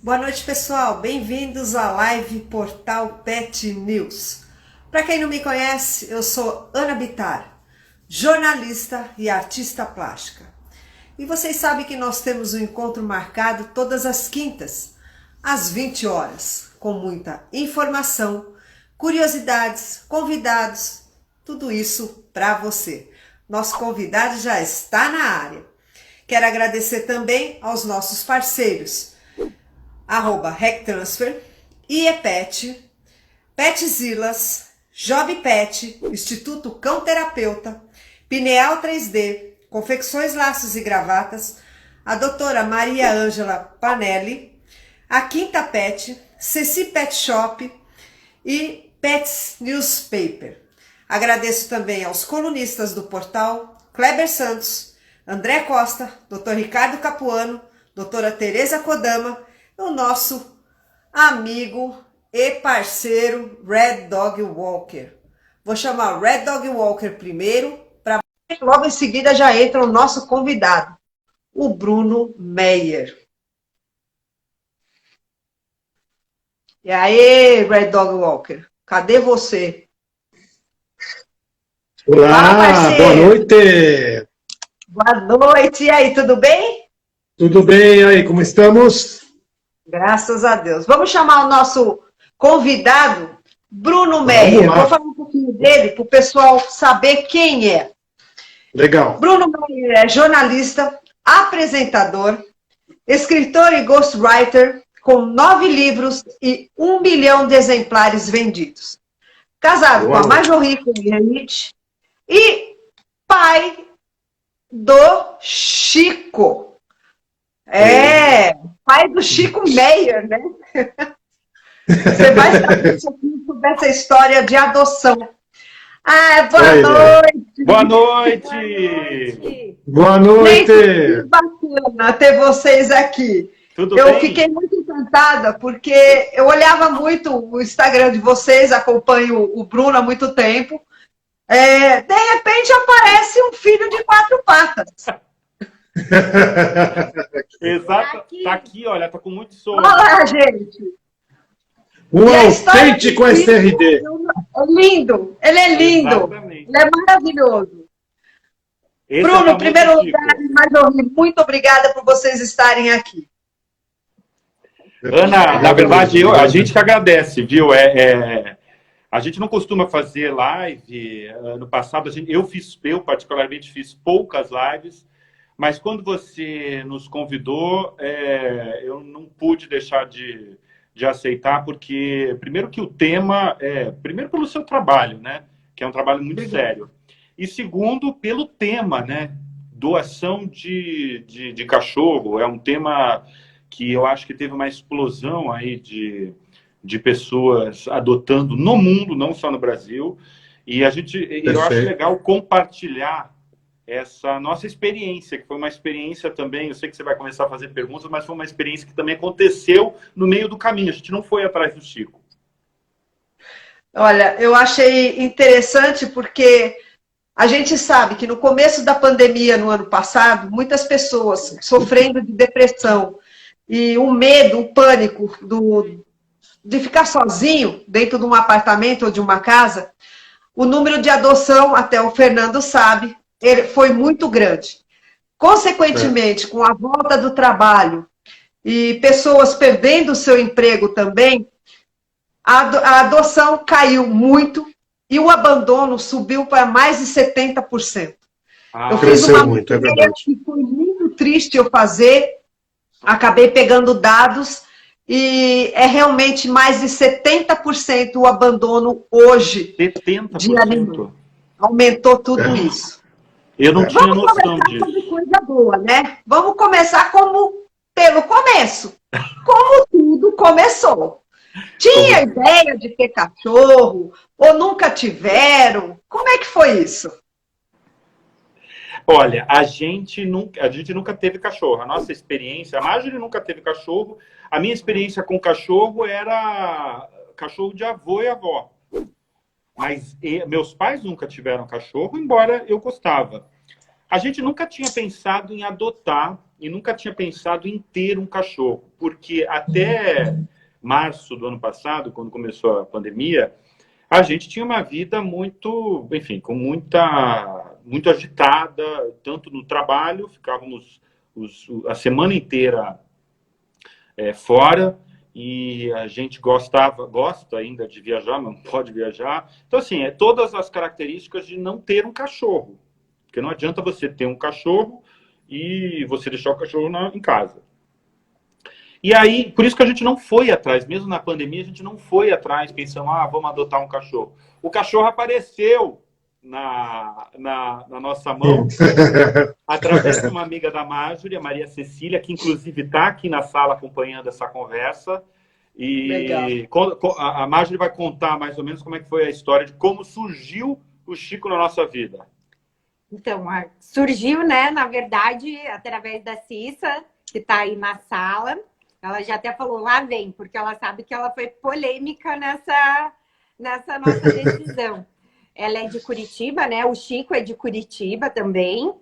Boa noite, pessoal. Bem-vindos à live Portal Pet News. Para quem não me conhece, eu sou Ana Bittar, jornalista e artista plástica. E vocês sabem que nós temos um encontro marcado todas as quintas, às 20 horas, com muita informação, curiosidades, convidados, tudo isso para você. Nosso convidado já está na área. Quero agradecer também aos nossos parceiros, @RecTransfer, IEPet, Petzilas, Jobpet, Instituto Cão Terapeuta, Pineal 3D, Confecções, Laços e Gravatas, a doutora Maria Ângela Panelli, a Quinta Pet, Ceci Pet Shop e Pets Newspaper. Agradeço também aos colunistas do portal, Kleber Santos, André Costa, Dr. Ricardo Capuano, doutora Tereza Kodama, o nosso amigo e parceiro Red Dog Walker. Vou chamar o Red Dog Walker primeiro, para logo em seguida já entra o nosso convidado, o Bruno Meyer. E aí, Red Dog Walker, cadê você? Olá, fala, boa noite! Boa noite, e aí, tudo bem? Tudo bem, e aí, como estamos? Graças a Deus. Vamos chamar o nosso convidado, Bruno Meyer. Vou falar um pouquinho dele para o pessoal saber quem é. Legal. Bruno Meyer é jornalista, apresentador, escritor e ghostwriter, com 9 livros e 1 milhão de exemplares vendidos. Casado com a Marjorie Coelho e pai do Chico. Pai do Chico Meyer, né? Você vai saber sobre essa história de adoção. Boa noite! Boa noite! Boa noite! Que bacana ter vocês aqui. Tudo eu bem? Fiquei muito encantada, porque eu olhava muito o Instagram de vocês, acompanho o Bruno há muito tempo. De repente aparece um filho de 4 patas. Exato, tá aqui, olha, tá com muito sono. Olha lá, gente. Um autêntico SRD. É lindo, ele é lindo. Exatamente. Ele é maravilhoso. Esse Bruno, é em primeiro lugar, Marjorie, muito obrigada por vocês estarem aqui. Ana, na verdade, a gente que agradece, viu? A gente não costuma fazer live. No passado, eu particularmente fiz poucas lives, mas quando você nos convidou, eu não pude deixar de aceitar, porque, primeiro que o tema, primeiro pelo seu trabalho, né? Que é um trabalho muito sério. E segundo, pelo tema, né? Doação de cachorro. É um tema que eu acho que teve uma explosão aí de pessoas adotando no mundo, não só no Brasil. E eu acho legal compartilhar essa nossa experiência, que foi uma experiência também, eu sei que você vai começar a fazer perguntas, mas foi uma experiência que também aconteceu no meio do caminho. A gente não foi atrás do Chico. Olha, eu achei interessante porque a gente sabe que no começo da pandemia, no ano passado, muitas pessoas sofrendo de depressão e o medo, o pânico de ficar sozinho dentro de um apartamento ou de uma casa, o número de adoção, até o Fernando sabe, ele foi muito grande. Consequentemente, com a volta do trabalho e pessoas perdendo o seu emprego também, a adoção caiu muito e o abandono subiu para mais de 70%. Eu fiz uma matéria que foi muito triste eu fazer, acabei pegando dados e é realmente mais de 70% o abandono hoje 70%? de animais. Aumentou tudo isso. Eu não tinha noção disso. Vamos começar coisa boa, né? Vamos começar pelo começo. Como tudo começou. Tinha ideia de ter cachorro? Ou nunca tiveram? Como é que foi isso? Olha, a gente nunca teve cachorro. A nossa experiência, a Marjorie nunca teve cachorro. A minha experiência com cachorro era cachorro de avô e avó. Mas meus pais nunca tiveram cachorro, embora eu gostava. A gente nunca tinha pensado em adotar e nunca tinha pensado em ter um cachorro, porque até março do ano passado, quando começou a pandemia, a gente tinha uma vida muito, enfim, com muito agitada, tanto no trabalho, ficávamos a semana inteira fora, e a gente gosta ainda de viajar, mas não pode viajar. Então, assim, todas as características de não ter um cachorro. Porque não adianta você ter um cachorro e você deixar o cachorro em casa. E aí, por isso que a gente não foi atrás, mesmo na pandemia, a gente não foi atrás, pensando, vamos adotar um cachorro. O cachorro apareceu na nossa mão, através de uma amiga da Marjorie, a Maria Cecília, que inclusive está aqui na sala acompanhando essa conversa. E a Marjorie vai contar mais ou menos como é que foi a história de como surgiu o Chico na nossa vida. Então, surgiu, né, na verdade, através da Cissa, que está aí na sala. Ela já até falou, lá vem, porque ela sabe que ela foi polêmica nessa nossa decisão. Ela é de Curitiba, né? O Chico é de Curitiba também.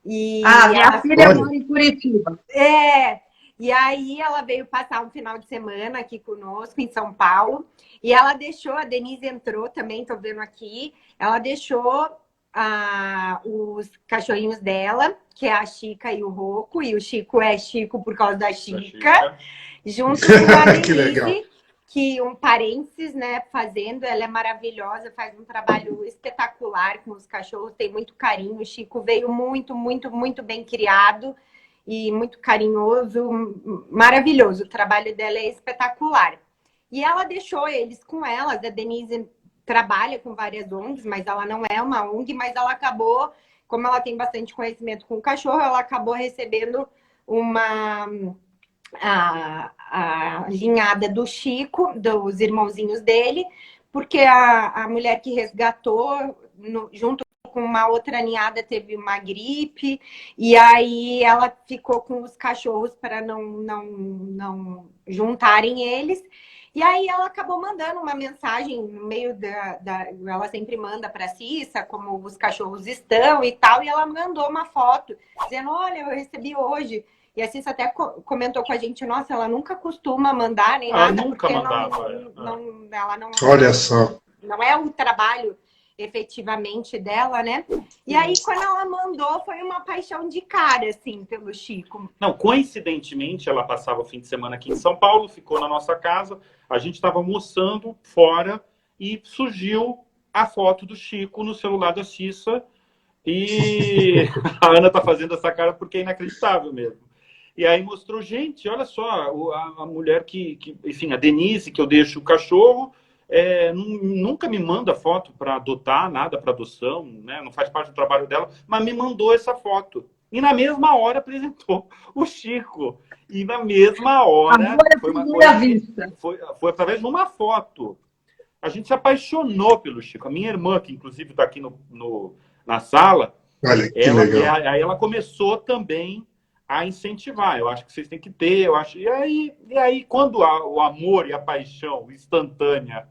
E minha filha mora em Curitiba. E aí ela veio passar um final de semana aqui conosco, em São Paulo. E ela deixou, a Denise entrou também, estou vendo aqui. Ela deixou os cachorrinhos dela, que é a Chica e o Rocco. E o Chico é Chico por causa da Chica. Junto com a Denise. Que um parênteses, né, fazendo, ela é maravilhosa, faz um trabalho espetacular com os cachorros, tem muito carinho. O Chico veio muito, muito, muito bem criado e muito carinhoso, maravilhoso. O trabalho dela é espetacular. E ela deixou eles com elas. A Denise trabalha com várias ONGs, mas ela não é uma ONG, mas ela acabou, como ela tem bastante conhecimento com o cachorro, ela acabou recebendo a linhada do Chico, dos irmãozinhos dele, porque a mulher que resgatou, junto com uma outra ninhada, teve uma gripe, e aí ela ficou com os cachorros para não juntarem eles. E aí ela acabou mandando uma mensagem no meio ela sempre manda para a Cissa como os cachorros estão e tal, e ela mandou uma foto dizendo, olha, eu recebi hoje. E a Cissa até comentou com a gente, nossa, ela nunca costuma mandar nem nada. Nunca mandava. Ela não... Olha só. Não é o trabalho efetivamente dela, né? E aí, quando ela mandou, foi uma paixão de cara, assim, pelo Chico. Não, coincidentemente, ela passava o fim de semana aqui em São Paulo, ficou na nossa casa, a gente estava almoçando fora e surgiu a foto do Chico no celular da Cissa. E a Ana tá fazendo essa cara porque é inacreditável mesmo. E aí mostrou, gente, olha só, a mulher enfim, a Denise, que eu deixo o cachorro, nunca me manda foto para adotar, nada para adoção, né? Não faz parte do trabalho dela, mas me mandou essa foto. E na mesma hora apresentou o Chico. E na mesma hora... Foi através de uma foto. A gente se apaixonou pelo Chico. A minha irmã, que inclusive está aqui na sala, olha, que legal. Aí ela começou também a incentivar. Eu acho que vocês têm que ter, eu acho. E aí quando o amor e a paixão instantânea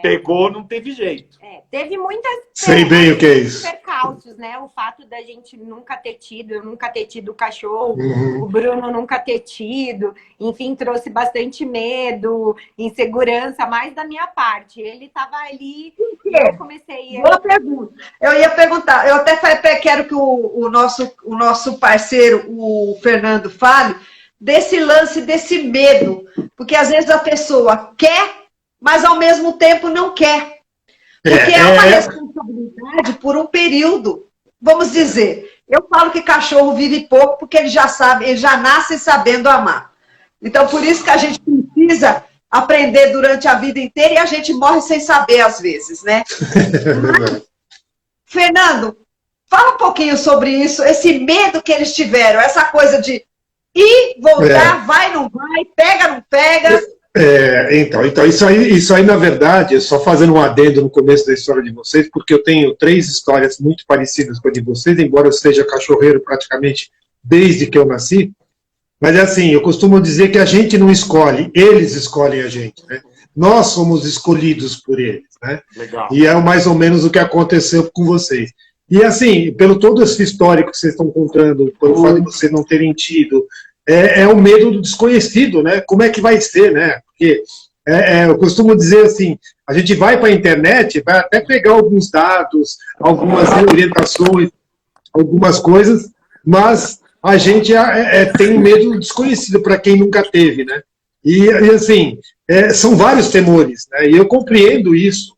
pegou, não teve jeito. Teve muitas... Sei bem o que é isso. Percalços, né? O fato da gente nunca ter tido cachorro, o Bruno nunca ter tido, enfim, trouxe bastante medo, insegurança, mais da minha parte. Ele estava ali e eu comecei... Boa pergunta. Eu ia perguntar, eu até quero que o nosso parceiro, o Fernando, fale desse lance, desse medo, porque às vezes a pessoa quer, mas ao mesmo tempo não quer. Porque é uma responsabilidade por um período. Vamos dizer, eu falo que cachorro vive pouco porque ele já nasce sabendo amar. Então, por isso que a gente precisa aprender durante a vida inteira e a gente morre sem saber às vezes, né? Mas, Fernando, fala um pouquinho sobre isso, esse medo que eles tiveram, essa coisa de ir, voltar, vai, não vai, pega, não pega... Então isso aí, na verdade, é só fazendo um adendo no começo da história de vocês, porque eu tenho 3 histórias muito parecidas com a de vocês, embora eu seja cachorreiro praticamente desde que eu nasci, mas é assim, eu costumo dizer que a gente não escolhe, eles escolhem a gente, né? Nós somos escolhidos por eles, né? Legal. E é mais ou menos o que aconteceu com vocês. E assim, pelo todo esse histórico que vocês estão contando, pelo fato de vocês não terem tido, é o medo do desconhecido, né? Como é que vai ser, né? Porque eu costumo dizer assim, a gente vai para a internet, vai até pegar alguns dados, algumas orientações, algumas coisas, mas a gente tem medo do desconhecido para quem nunca teve, né? E assim, são vários temores, né? E eu compreendo isso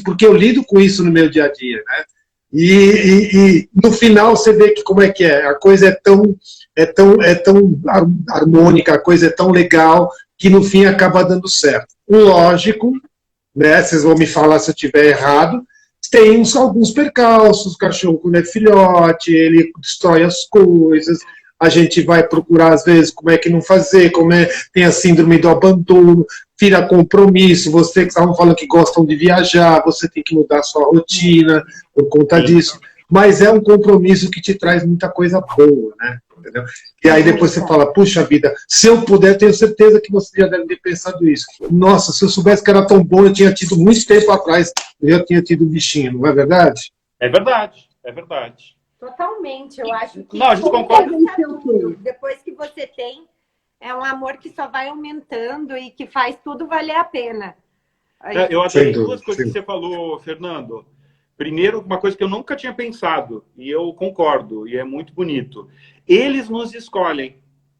porque eu lido com isso no meu dia a dia, né? E no final você vê que como é que é, a coisa é tão harmônica, a coisa é tão legal que no fim acaba dando certo. Lógico, né? Vocês vão me falar se eu estiver errado. Tem alguns percalços, o cachorro quando é filhote, ele destrói as coisas, a gente vai procurar às vezes como é que não fazer, tem a síndrome do abandono, vira compromisso, você que estavam falando que gostam de viajar, você tem que mudar a sua rotina por conta disso, mas é um compromisso que te traz muita coisa boa, né? Entendeu? E aí depois você fala, puxa vida, se eu puder, tenho certeza que você já deve ter pensado isso. Nossa, se eu soubesse que era tão bom, eu tinha tido muito tempo atrás, eu já tinha tido um bichinho, não é verdade? É verdade, é verdade. Totalmente, eu acho que... Não, a gente concorda. Depois que você tem, é um amor que só vai aumentando e que faz tudo valer a pena. Eu adorei duas coisas que você falou, Fernando. Primeiro, uma coisa que eu nunca tinha pensado, e eu concordo, e é muito bonito. Eles nos escolhem.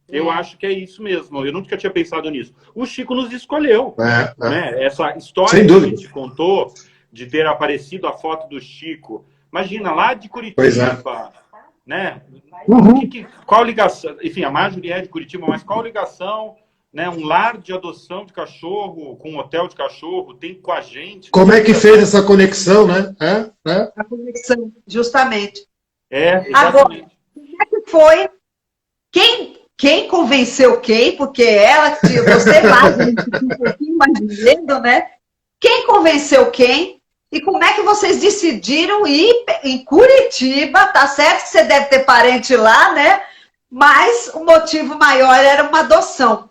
Eu acho que é isso mesmo. Eu nunca tinha pensado nisso. O Chico nos escolheu. Né? Essa história que a gente contou de ter aparecido a foto do Chico. Imagina, lá de Curitiba, né? Qual ligação? Enfim, a Marjorie é de Curitiba, mas qual ligação? Né? Um lar de adoção de cachorro, com um hotel de cachorro, tem com a gente. Como é que fez essa conexão, né? A conexão, justamente. Exatamente. Agora, como é que foi? Quem convenceu quem? Porque você vai, a gente fica um pouquinho mais dizendo, né? Quem convenceu quem? E como é que vocês decidiram ir em Curitiba? Tá certo que você deve ter parente lá, né? Mas o motivo maior era uma adoção.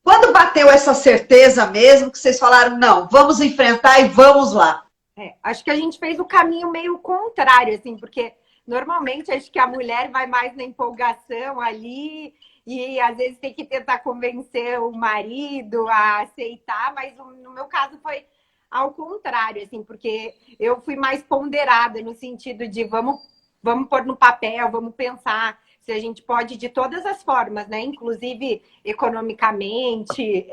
Quando bateu essa certeza mesmo, que vocês falaram, não, vamos enfrentar e vamos lá? Acho que a gente fez o caminho meio contrário, assim, porque normalmente acho que a mulher vai mais na empolgação ali e às vezes tem que tentar convencer o marido a aceitar, mas no meu caso foi ao contrário, assim, porque eu fui mais ponderada no sentido de vamos pôr no papel, vamos pensar se a gente pode de todas as formas, né? Inclusive economicamente,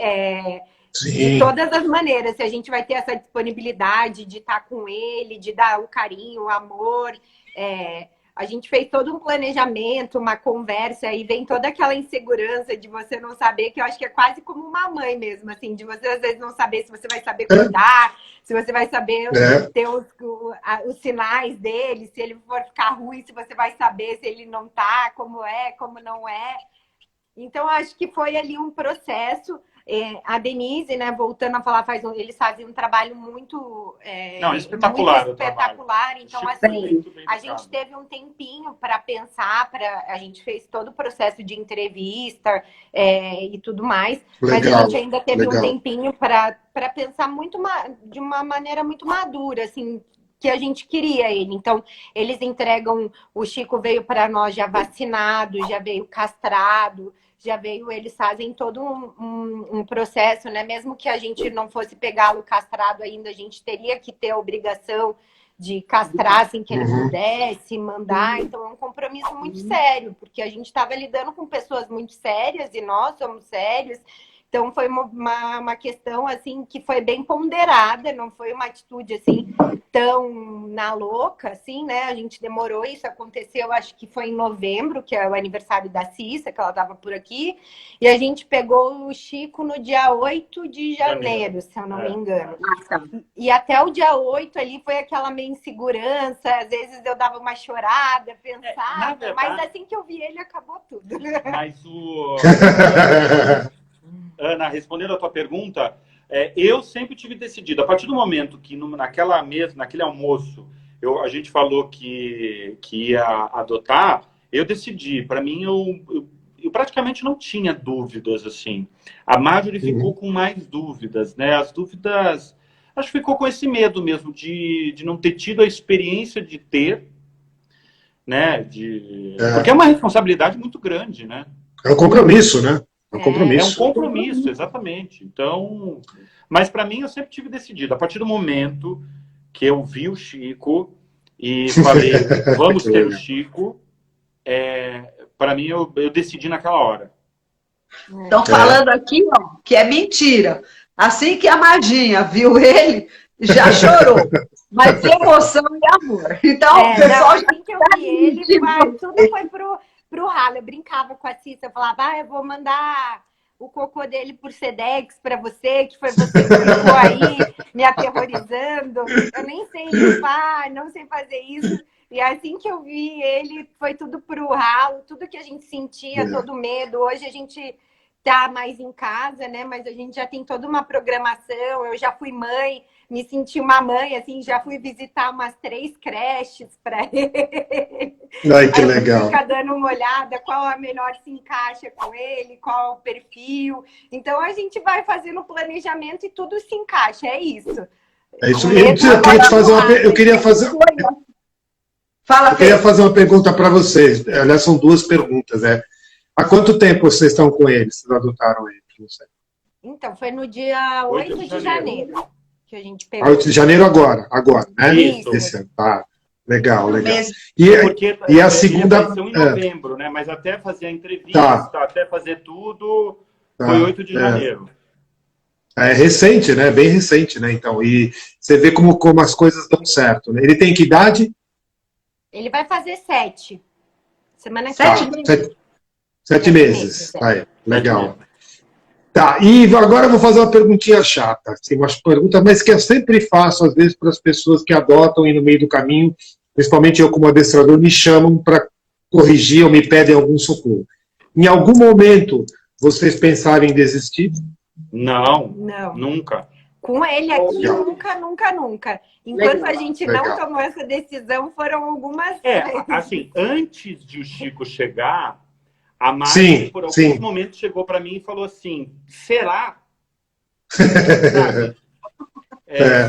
de todas as maneiras, se a gente vai ter essa disponibilidade de estar com ele, de dar o carinho, o amor. A gente fez todo um planejamento, uma conversa, e vem toda aquela insegurança de você não saber, que eu acho que é quase como uma mãe mesmo, assim, de você às vezes não saber se você vai saber cuidar, se você vai saber ter os sinais dele, se ele for ficar ruim, se você vai saber se ele não tá, como é, como não é. Então, acho que foi ali um processo. A Denise, né, voltando a falar, eles faziam um trabalho muito espetacular. Muito espetacular. Então, assim, a gente teve um tempinho para pensar, a gente fez todo o processo de entrevista e tudo mais, mas a gente ainda teve um tempinho para pensar de uma maneira muito madura, assim, que a gente queria ele. Então, eles entregam, o Chico veio para nós já vacinado, já veio castrado, eles fazem todo um processo, né? Mesmo que a gente não fosse pegá-lo castrado ainda, a gente teria que ter a obrigação de castrar assim que ele pudesse, mandar. Então é um compromisso muito sério, porque a gente estava lidando com pessoas muito sérias e nós somos sérios. Então foi uma questão assim que foi bem ponderada, não foi uma atitude assim tão na louca, assim, né? A gente demorou, isso aconteceu, acho que foi em novembro, que é o aniversário da Cissa, que ela estava por aqui, e a gente pegou o Chico no dia 8 de janeiro, se eu não me engano. E até o dia 8 ali foi aquela meio insegurança, às vezes eu dava uma chorada, pensava, mas assim que eu vi ele, acabou tudo. Mas Ana, respondendo a tua pergunta, eu sempre tive decidido, a partir do momento que naquele almoço, a gente falou que ia adotar, eu decidi. Para mim, eu praticamente não tinha dúvidas, assim. A Marjorie ficou com mais dúvidas, né? As dúvidas acho que ficou com esse medo mesmo de não ter tido a experiência de ter, né? Porque é uma responsabilidade muito grande, né? É um compromisso, né? É um É um compromisso. compromisso, exatamente. Então, mas para mim eu sempre tive decidido. A partir do momento que eu vi o Chico e falei, vamos Que ter o legal. Chico, para mim eu decidi naquela hora. Estão falando aqui, ó, que é mentira. Assim que a Madinha viu ele, já chorou. Mas de emoção e amor. Então, o pessoal já assim que eu vi ele, tudo foi pro ralo. Eu brincava com a Cissa, eu falava, eu vou mandar o cocô dele por Sedex para você, que foi você que ficou aí me aterrorizando. Eu nem sei limpar, não sei fazer isso. E assim que eu vi ele, foi tudo pro ralo, tudo que a gente sentia, todo medo. Hoje a gente tá mais em casa, né? Mas a gente já tem toda uma programação. Eu já fui mãe, me senti uma mãe, assim, já fui visitar umas 3 creches para ele. Ai, que Aí legal. fica dando uma olhada qual a melhor se encaixa com ele, qual o perfil. Então a gente vai fazendo o planejamento e tudo se encaixa, é isso. É isso. Eu queria te fazer eu queria fazer. Fala, Eu queria fazer uma pergunta para vocês. Aliás, são 2 perguntas. Há quanto tempo vocês estão com ele? Vocês adotaram ele? Não sei. Então, foi no dia 8 de janeiro que a gente pegou. 8 de janeiro agora, né? Isso. Esse ano. Tá. Legal, legal. Porque E a segunda... Ele apareceu em novembro, né? Mas até fazer a entrevista, até fazer tudo, foi 8 de janeiro. É recente, né? Bem recente, né? Então, e você vê como as coisas dão certo, né? Ele tem que idade? Ele vai fazer 7. Semana que 7 vem. 7 meses. Aí, legal. Tá, e agora eu vou fazer uma perguntinha chata. Assim, uma pergunta, mas que eu sempre faço, às vezes, para as pessoas que adotam e no meio do caminho, principalmente eu como adestrador, me chamam para corrigir ou me pedem algum socorro. Em algum momento, vocês pensaram em desistir? Não, Não. Nunca. Com ele aqui, Legal. nunca. Enquanto a gente não Legal. tomou essa decisão, foram algumas Assim, antes de o Chico chegar, a Mari, Sim, por alguns sim. momentos, chegou para mim e falou assim, será? Sabe?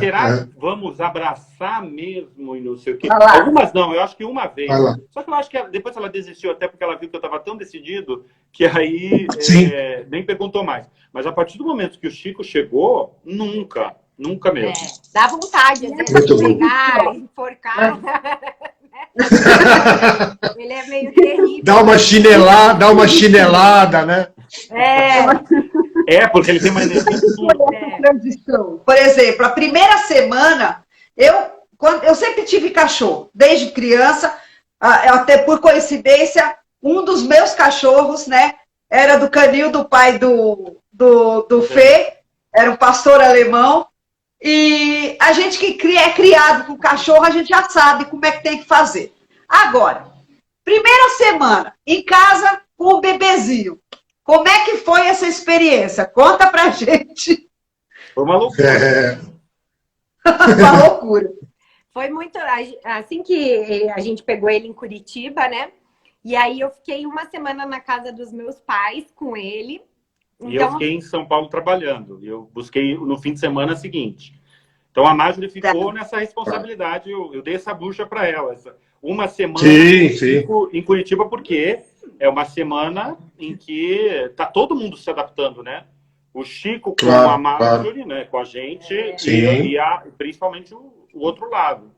Será que vamos abraçar mesmo e não sei o quê? Vai lá. Algumas não, eu acho que uma vez. Vai lá. Só que eu acho que depois ela desistiu, até porque ela viu que eu estava tão decidido que aí Sim. nem perguntou mais. Mas a partir do momento que o Chico chegou, nunca mesmo. dá vontade, às vezes, Muito de bom. pegar, enforcar. Ele é meio terrível. Dá uma chinelada, né? Porque ele tem uma energia transição. Por exemplo, a primeira semana, eu sempre tive cachorro, desde criança, até por coincidência, um dos meus cachorros, né, era do canil do pai do Fê, era um pastor alemão, e a gente que é criado com cachorro, a gente já sabe como é que tem que fazer. Agora, primeira semana, em casa, com o bebezinho. Como é que foi essa experiência? Conta pra gente. Foi uma loucura. Uma loucura. Foi muito... Assim que a gente pegou ele em Curitiba, né? E aí eu fiquei uma semana na casa dos meus pais com ele. E eu fiquei em São Paulo trabalhando. Eu busquei no fim de semana seguinte. Então a Marjorie ficou nessa responsabilidade. Eu dei essa bucha para ela. Uma semana em Curitiba, porque é uma semana em que tá todo mundo se adaptando, né? O Chico com a Marjorie, né? Com a gente, e principalmente o outro lado.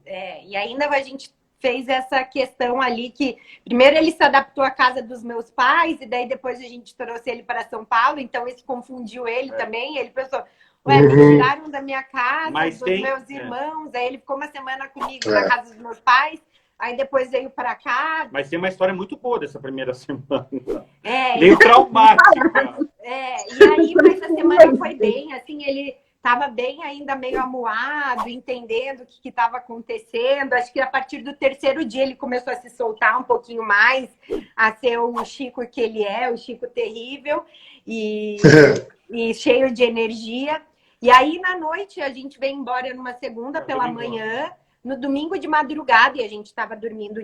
E ainda a gente fez essa questão ali que primeiro ele se adaptou à casa dos meus pais e daí depois a gente trouxe ele para São Paulo, então isso confundiu ele também. Ele pensou, me tiraram da minha casa, dos meus irmãos, aí ele ficou uma semana comigo na casa dos meus pais, aí depois veio para cá. Mas tem uma história muito boa dessa primeira semana. Meio traumática. E aí, mas essa semana foi bem, assim, ele estava bem ainda meio amuado, entendendo o que estava acontecendo. Acho que a partir do 3º dia ele começou a se soltar um pouquinho mais, a ser o Chico que ele é, o Chico terrível e cheio de energia. E aí, na noite, a gente veio embora numa segunda pela manhã, no domingo de madrugada, e a gente estava dormindo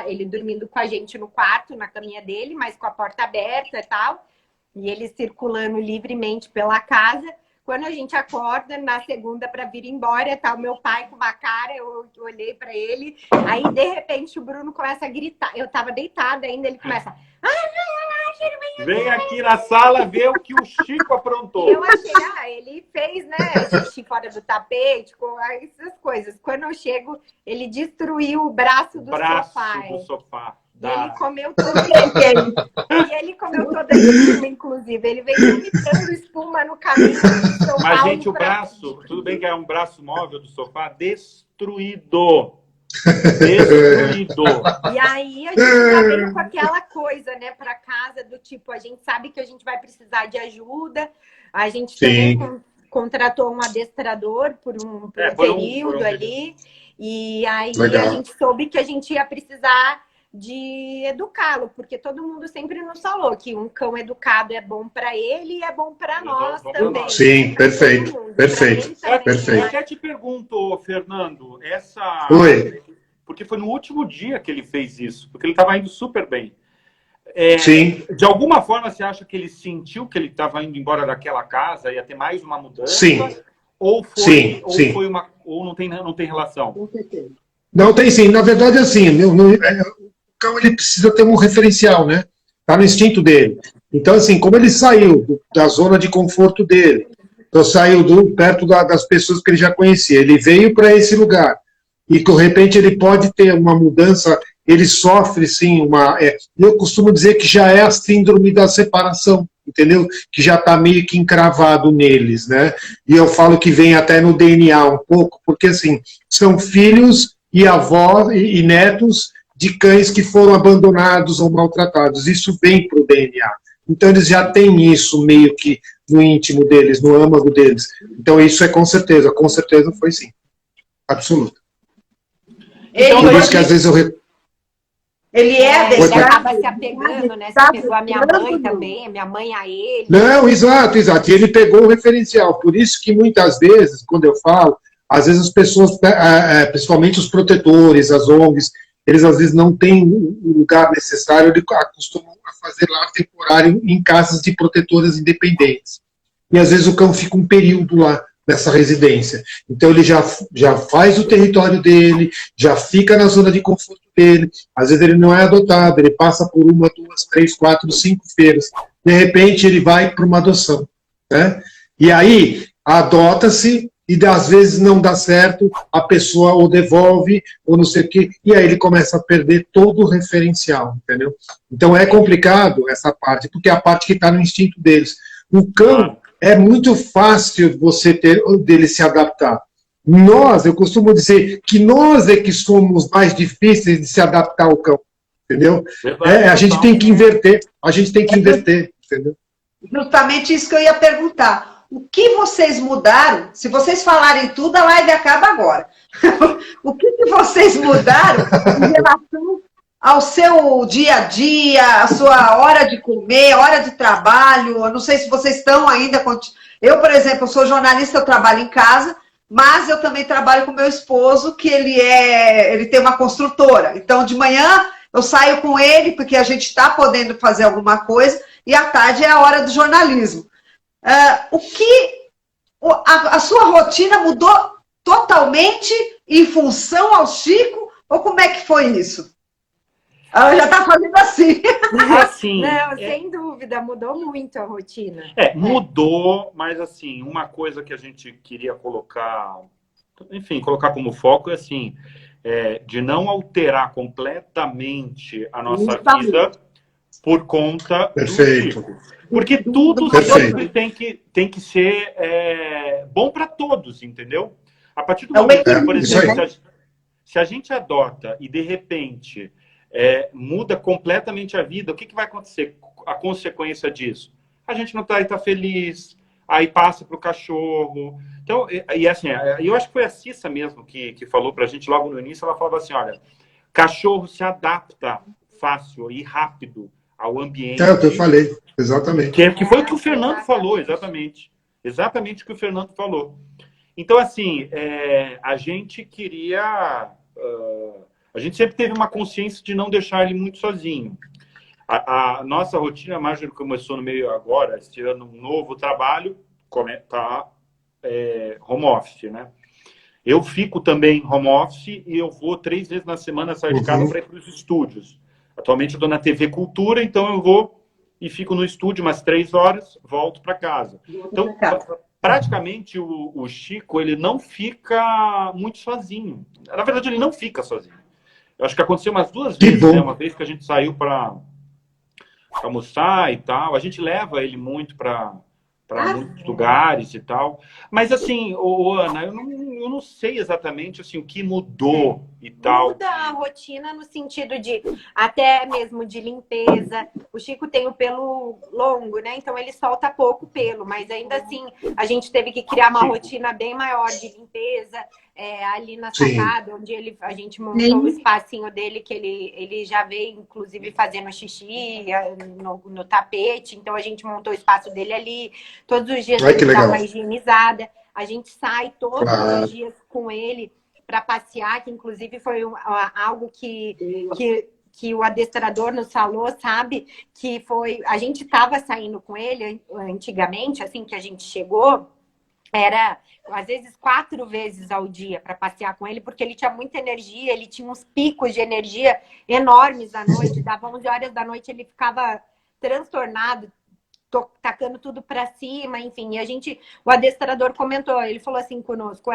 ele dormindo com a gente no quarto, na caminha dele, mas com a porta aberta e tal, e ele circulando livremente pela casa. Quando a gente acorda na segunda para vir embora, tá o meu pai com uma cara, eu olhei para ele, aí de repente o Bruno começa a gritar. Eu tava deitada ainda, ele começa: Vem aqui na sala ver o que o Chico aprontou. eu achei, ele fez, né, xixi fora do tapete, com essas coisas. Quando eu chego, ele destruiu o braço do sofá. Do sofá. E ele comeu toda e ele comeu toda a espuma, inclusive. Ele veio vomitando espuma no caminho de São Mas, Paulo gente, o braço, tudo bem que é um braço móvel do sofá, destruído. Destruído. E aí a gente já veio com aquela coisa, né, para casa, do tipo, a gente sabe que a gente vai precisar de ajuda. A gente também contratou um adestrador por um período ali. E aí Legal. a gente soube que a gente ia precisar de educá-lo, porque todo mundo sempre nos falou que um cão educado é bom para ele e é bom para nós também. Sim, né? perfeito, perfeito, perfeito. Eu até te pergunto, Fernando, Oi. Porque foi no último dia que ele fez isso, porque ele estava indo super bem. Sim. De alguma forma, você acha que ele sentiu que ele estava indo embora daquela casa, ia ter mais uma mudança? Sim. Ou foi, Sim, ou sim. foi uma, ou não tem relação? Não, tem sim. Na verdade, assim, o cão ele precisa ter um referencial, né? Está no instinto dele. Então, assim, como ele saiu da zona de conforto dele, então saiu perto das pessoas que ele já conhecia, ele veio para esse lugar, e de repente ele pode ter uma mudança, ele sofre, sim, eu costumo dizer que já é a síndrome da separação, entendeu? Que já está meio que encravado neles, né? E eu falo que vem até no DNA um pouco, porque, assim, são filhos e avós e netos de cães que foram abandonados ou maltratados. Isso vem para o DNA. Então, eles já têm isso meio que no íntimo deles, no âmago deles. Então, isso é com certeza foi sim. Absoluto. Então, por isso que às vezes ele é Ele adestrado. acaba se apegando, né? Você pegou a minha mãe também, a minha mãe a ele. Não, exato. E ele pegou o referencial. Por isso que muitas vezes, quando eu falo, às vezes as pessoas, principalmente os protetores, as ONGs, eles às vezes não têm o lugar necessário, eles acostumam a fazer lar temporário em casas de protetoras independentes. E às vezes o cão fica um período lá nessa residência. Então ele já faz o território dele, já fica na zona de conforto dele. Às vezes ele não é adotado, ele passa por 1, 2, 3, 4, 5 feiras. De repente ele vai para uma adoção, né? E aí adota-se e às vezes não dá certo, a pessoa ou devolve, ou não sei o quê, e aí ele começa a perder todo o referencial, entendeu? Então é complicado essa parte, porque é a parte que está no instinto deles. O cão é muito fácil dele se adaptar. Eu costumo dizer que nós é que somos mais difíceis de se adaptar ao cão, entendeu? A gente tem que inverter, entendeu? Justamente isso que eu ia perguntar. O que vocês mudaram? Se vocês falarem tudo, a live acaba agora. O que vocês mudaram em relação ao seu dia a dia, a sua hora de comer, hora de trabalho? Eu não sei se vocês estão ainda... Eu, por exemplo, sou jornalista, eu trabalho em casa, mas eu também trabalho com meu esposo, que ele tem uma construtora. Então, de manhã, eu saio com ele, porque a gente está podendo fazer alguma coisa, e à tarde é a hora do jornalismo. A sua rotina mudou totalmente em função ao Chico? Ou como é que foi isso? Ela já está fazendo assim. Assim. Não, sem dúvida, mudou muito a rotina. Mudou, mas assim, uma coisa que a gente queria colocar como foco é assim, de não alterar completamente a nossa vida por conta do Chico. Porque tudo sempre tem que ser bom para todos, entendeu? A partir do momento que, por exemplo, se a gente adota e de repente muda completamente a vida, o que vai acontecer? A consequência disso? A gente não tá feliz, aí passa para o cachorro. Então, assim, eu acho que foi a Cissa mesmo que falou para a gente logo no início, ela falava assim, olha, cachorro se adapta fácil e rápido ao ambiente. É o que eu falei, exatamente. Que foi o que o Fernando falou, exatamente. Exatamente o que o Fernando falou. Então, assim, a gente queria... a gente sempre teve uma consciência de não deixar ele muito sozinho. A nossa rotina, a Marjorie começou no meio agora, este ano, um novo trabalho, tá home office, né? Eu fico também home office e eu vou 3 vezes na semana sair de casa para ir para os estúdios. Atualmente eu estou na TV Cultura, então eu vou e fico no estúdio umas 3 horas, volto para casa. Então, praticamente o Chico, ele não fica muito sozinho. Na verdade, ele não fica sozinho. Eu acho que aconteceu umas 2 vezes, né? Uma vez que a gente saiu para almoçar e tal. A gente leva ele muito para muitos lugares e tal. Mas, assim, Ana, eu não sei exatamente assim, o que mudou e tal. Muda a rotina no sentido de, até mesmo de limpeza. O Chico tem o pelo longo, né? Então, ele solta pouco pelo. Mas, ainda assim, a gente teve que criar uma rotina bem maior de limpeza. Ali na sacada, onde a gente montou o espacinho dele, que ele já veio, inclusive, fazendo xixi no tapete. Então, a gente montou o espaço dele ali. Todos os dias ele dá uma higienizada. A gente sai todos os dias com ele para passear, que inclusive foi algo que o adestrador nos falou, sabe? Que foi... A gente estava saindo com ele antigamente, assim que a gente chegou, era às vezes 4 vezes ao dia para passear com ele, porque ele tinha muita energia, ele tinha uns picos de energia enormes à noite, dava 11 horas da noite, ele ficava transtornado, tacando tudo para cima, enfim. E o adestrador comentou, ele falou assim conosco,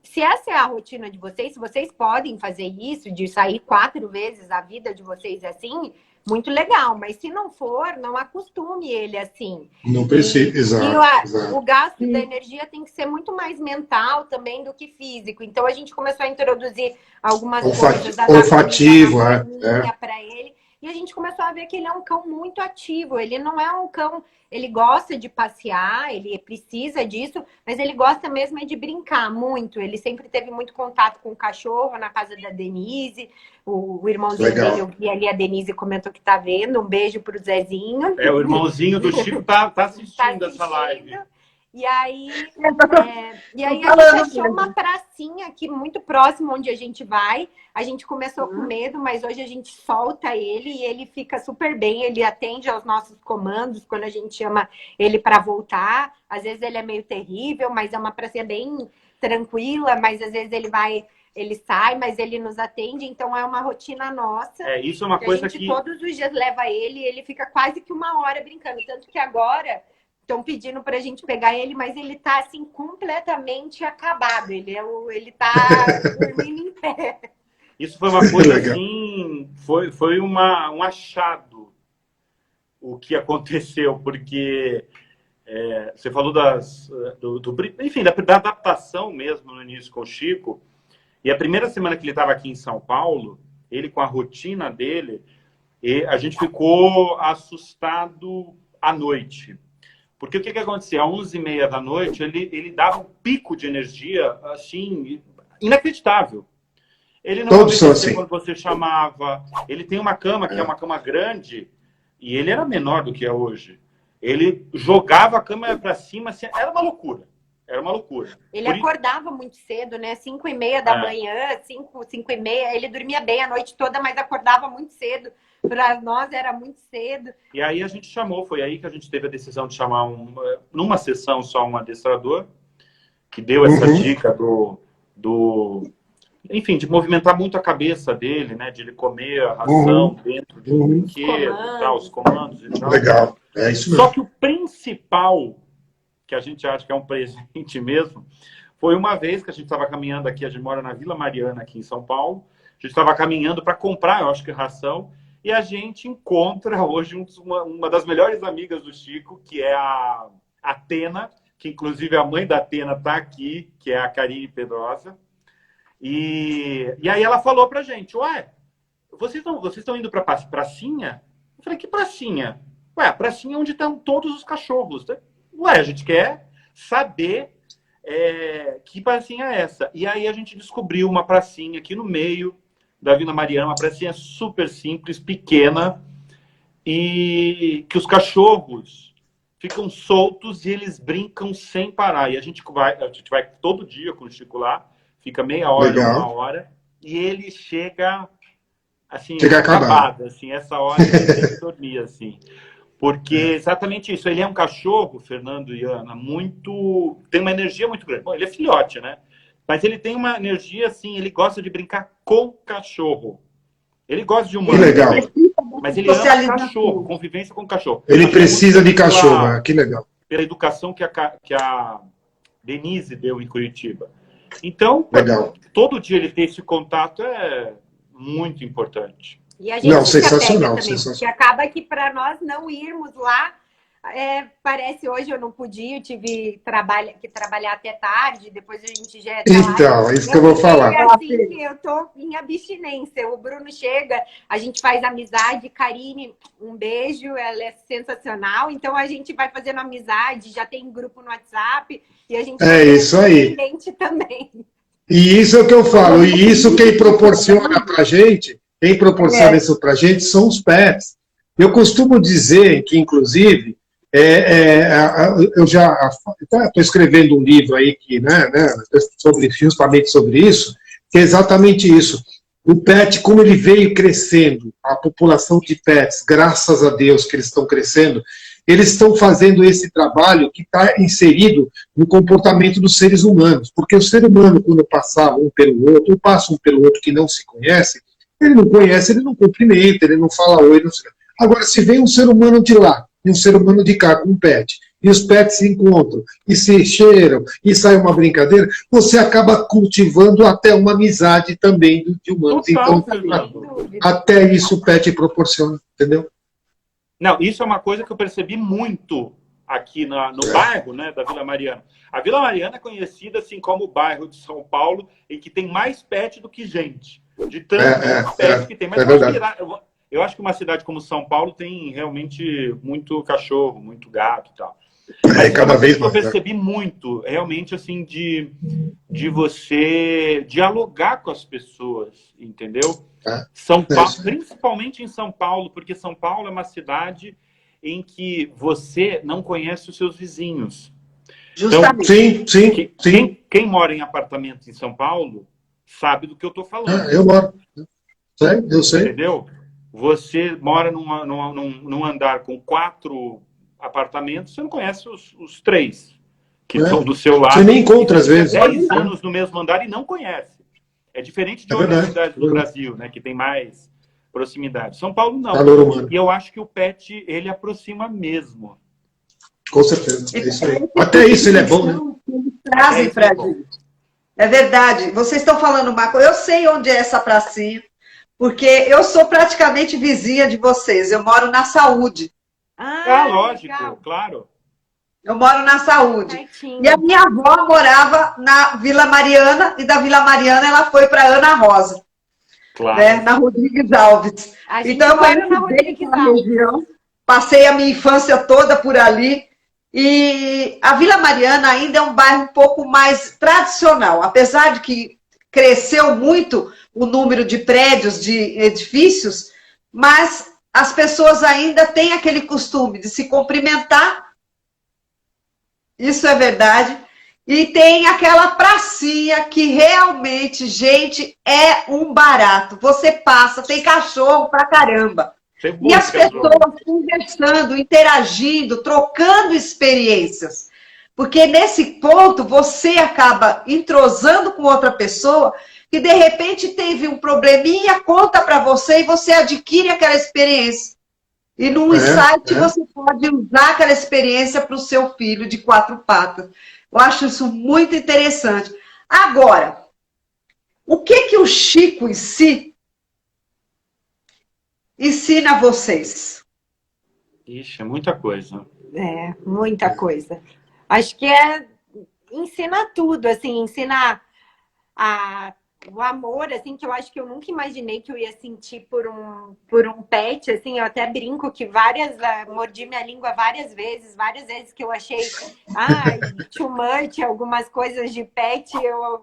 se essa é a rotina de vocês, se vocês podem fazer isso, de sair 4 vezes a vida de vocês assim, muito legal, mas se não for, não acostume ele assim. Não precisa, exato. O gasto da energia tem que ser muito mais mental também do que físico. Então a gente começou a introduzir algumas coisas olfativo, para ele. E a gente começou a ver que ele é um cão muito ativo. Ele não é um cão... Ele gosta de passear, ele precisa disso, mas ele gosta mesmo de brincar muito. Ele sempre teve muito contato com o cachorro na casa da Denise. O irmãozinho dele, eu vi ali, a Denise comentou que tá vendo. Um beijo pro Zezinho. O irmãozinho do Chico tá assistindo essa live. E aí a gente achou uma pracinha aqui muito próximo onde a gente vai. A gente começou com medo, mas hoje a gente solta ele e ele fica super bem. Ele atende aos nossos comandos quando a gente chama ele para voltar. Às vezes ele é meio terrível, mas é uma pracinha bem tranquila. Mas às vezes ele sai, mas ele nos atende. Então é uma rotina nossa. Isso é uma coisa a gente todos os dias leva ele e ele fica quase que 1 hora brincando. Tanto que agora... Estão pedindo para a gente pegar ele, mas ele tá assim completamente acabado. Ele tá dormindo em pé. Isso foi uma coisa assim, foi um achado o que aconteceu, porque você falou enfim, da adaptação mesmo no início com o Chico. E a primeira semana que ele estava aqui em São Paulo, ele com a rotina dele, a gente ficou assustado à noite. Porque o que acontecia? Às 11h30 da noite, ele dava um pico de energia, assim, inacreditável. Ele não obedecia assim quando você chamava. Ele tem uma cama, que é uma cama grande, e ele era menor do que é hoje. Ele jogava a cama para cima, assim, era uma loucura. Era uma loucura. Ele acordava muito cedo, né? 5h30 da manhã, 5h30. Ele dormia bem a noite toda, mas acordava muito cedo. Para nós era muito cedo. E aí a gente chamou, foi aí que a gente teve a decisão de chamar numa sessão só um adestrador, que deu essa dica enfim, de movimentar muito a cabeça dele, né? De ele comer a ração dentro de um brinquedo, os comandos e tal. Legal, é isso mesmo. Só que o principal, que a gente acha que é um presente mesmo, foi uma vez que a gente estava caminhando aqui, a gente mora na Vila Mariana, aqui em São Paulo, a gente estava caminhando para comprar, eu acho que ração, e a gente encontra hoje uma das melhores amigas do Chico, que é a Atena, que inclusive a mãe da Atena está aqui, que é a Karine Pedrosa. E aí ela falou pra gente, vocês estão indo para pracinha? Eu falei, que pracinha? A pracinha é onde estão todos os cachorros. A gente quer saber que pracinha é essa. E aí a gente descobriu uma pracinha aqui no meio da Vila Mariana, uma pracinha super simples, pequena, e que os cachorros ficam soltos e eles brincam sem parar. E a gente vai todo dia com o Chico lá, fica meia hora, 1 hora, e ele chega assim, acabado, assim, essa hora ele tem que dormir, assim. Porque exatamente isso. Ele é um cachorro, Fernando e Ana, muito... tem uma energia muito grande. Bom, ele é filhote, né? Mas ele tem uma energia, assim, ele gosta de brincar com cachorro. Ele gosta de humano. Que legal. Mas ele ama cachorro, convivência com cachorro. Ele precisa de cachorro, que legal. Pela educação que a Denise deu em Curitiba. Então, legal. Todo dia ele ter esse contato é muito importante. E a gente sensacional, também, sensacional. porque acaba que para nós não irmos lá, parece hoje eu não podia, eu tive que trabalhar até tarde, depois a gente já... Então, isso que eu vou falar. Assim, eu tô em abstinência, o Bruno chega, a gente faz amizade, Karine, um beijo, ela é sensacional, então a gente vai fazendo amizade, já tem grupo no WhatsApp, e a gente isso aí. Também. E isso é o que eu falo, e isso quem proporciona pra gente, quem proporciona isso pra gente são os pets. Eu costumo dizer que, inclusive, eu já estou escrevendo um livro aí que, justamente sobre isso, que é exatamente isso. O pet, como ele veio crescendo, a população de pets, graças a Deus que eles estão crescendo, eles estão fazendo esse trabalho que está inserido no comportamento dos seres humanos. Porque o ser humano, quando passa um pelo outro, ou passa um pelo outro que não se conhece, ele não conhece, ele não cumprimenta, ele não fala oi, não sei. Agora, se vem um ser humano de lá, e um ser humano de cá com um pet, e os pets se encontram, e se cheiram, e sai uma brincadeira, você acaba cultivando até uma amizade também de humanos. Total, então, até isso o pet proporciona, entendeu? Não, isso é uma coisa que eu percebi muito aqui no bairro, né, da Vila Mariana. A Vila Mariana é conhecida assim como o bairro de São Paulo, em que tem mais pet do que gente. De tantos pets que tem. Mas eu acho que uma cidade como São Paulo tem realmente muito cachorro, muito gato e tal. Mas cada vez mais. Eu percebi muito, realmente, assim, de você dialogar com as pessoas, entendeu? São Paulo, principalmente em São Paulo, porque São Paulo é uma cidade em que você não conhece os seus vizinhos. Justamente. Então, sim. Quem mora em apartamento em São Paulo sabe do que eu estou falando. Eu moro. Eu sei. Entendeu? Você mora num andar com 4 apartamentos, você não conhece os 3 que estão do seu lado. Você nem encontra, às vezes. 10 anos no mesmo andar e não conhece. É diferente de outras cidades do Brasil, né, que tem mais proximidade. São Paulo, não. E eu acho que o pet, ele aproxima mesmo. Com certeza. É isso aí. Até isso ele é bom, né? Trazem pra gente. É verdade. Vocês estão falando uma coisa. Eu sei onde é essa pracinha, porque eu sou praticamente vizinha de vocês. Eu moro na Saúde. Lógico, legal. Claro. Eu moro na Saúde. E a minha avó morava na Vila Mariana, e da Vila Mariana ela foi para Ana Rosa, claro. Né, na Rodrigues Alves. Então, eu conheço bem aquela região, passei a minha infância toda por ali, e a Vila Mariana ainda é um bairro um pouco mais tradicional, apesar de que cresceu muito o número de prédios, de edifícios, mas as pessoas ainda têm aquele costume de se cumprimentar. Isso é verdade. E tem aquela pracinha que realmente, gente, é um barato. Você passa, tem cachorro pra caramba. E as pessoas conversando, interagindo, trocando experiências. Porque nesse ponto você acaba entrosando com outra pessoa que de repente teve um probleminha, conta para você e você adquire aquela experiência. E num site você pode usar aquela experiência para o seu filho de 4 patas. Eu acho isso muito interessante. Agora, o que o Chico em si ensina a vocês? Ixi, é muita coisa. É, muita coisa. Acho que ensina tudo, assim, ensina o amor, assim, que eu acho que eu nunca imaginei que eu ia sentir por um pet, assim, eu até brinco que mordi minha língua várias vezes que eu achei, too much, algumas coisas de pet,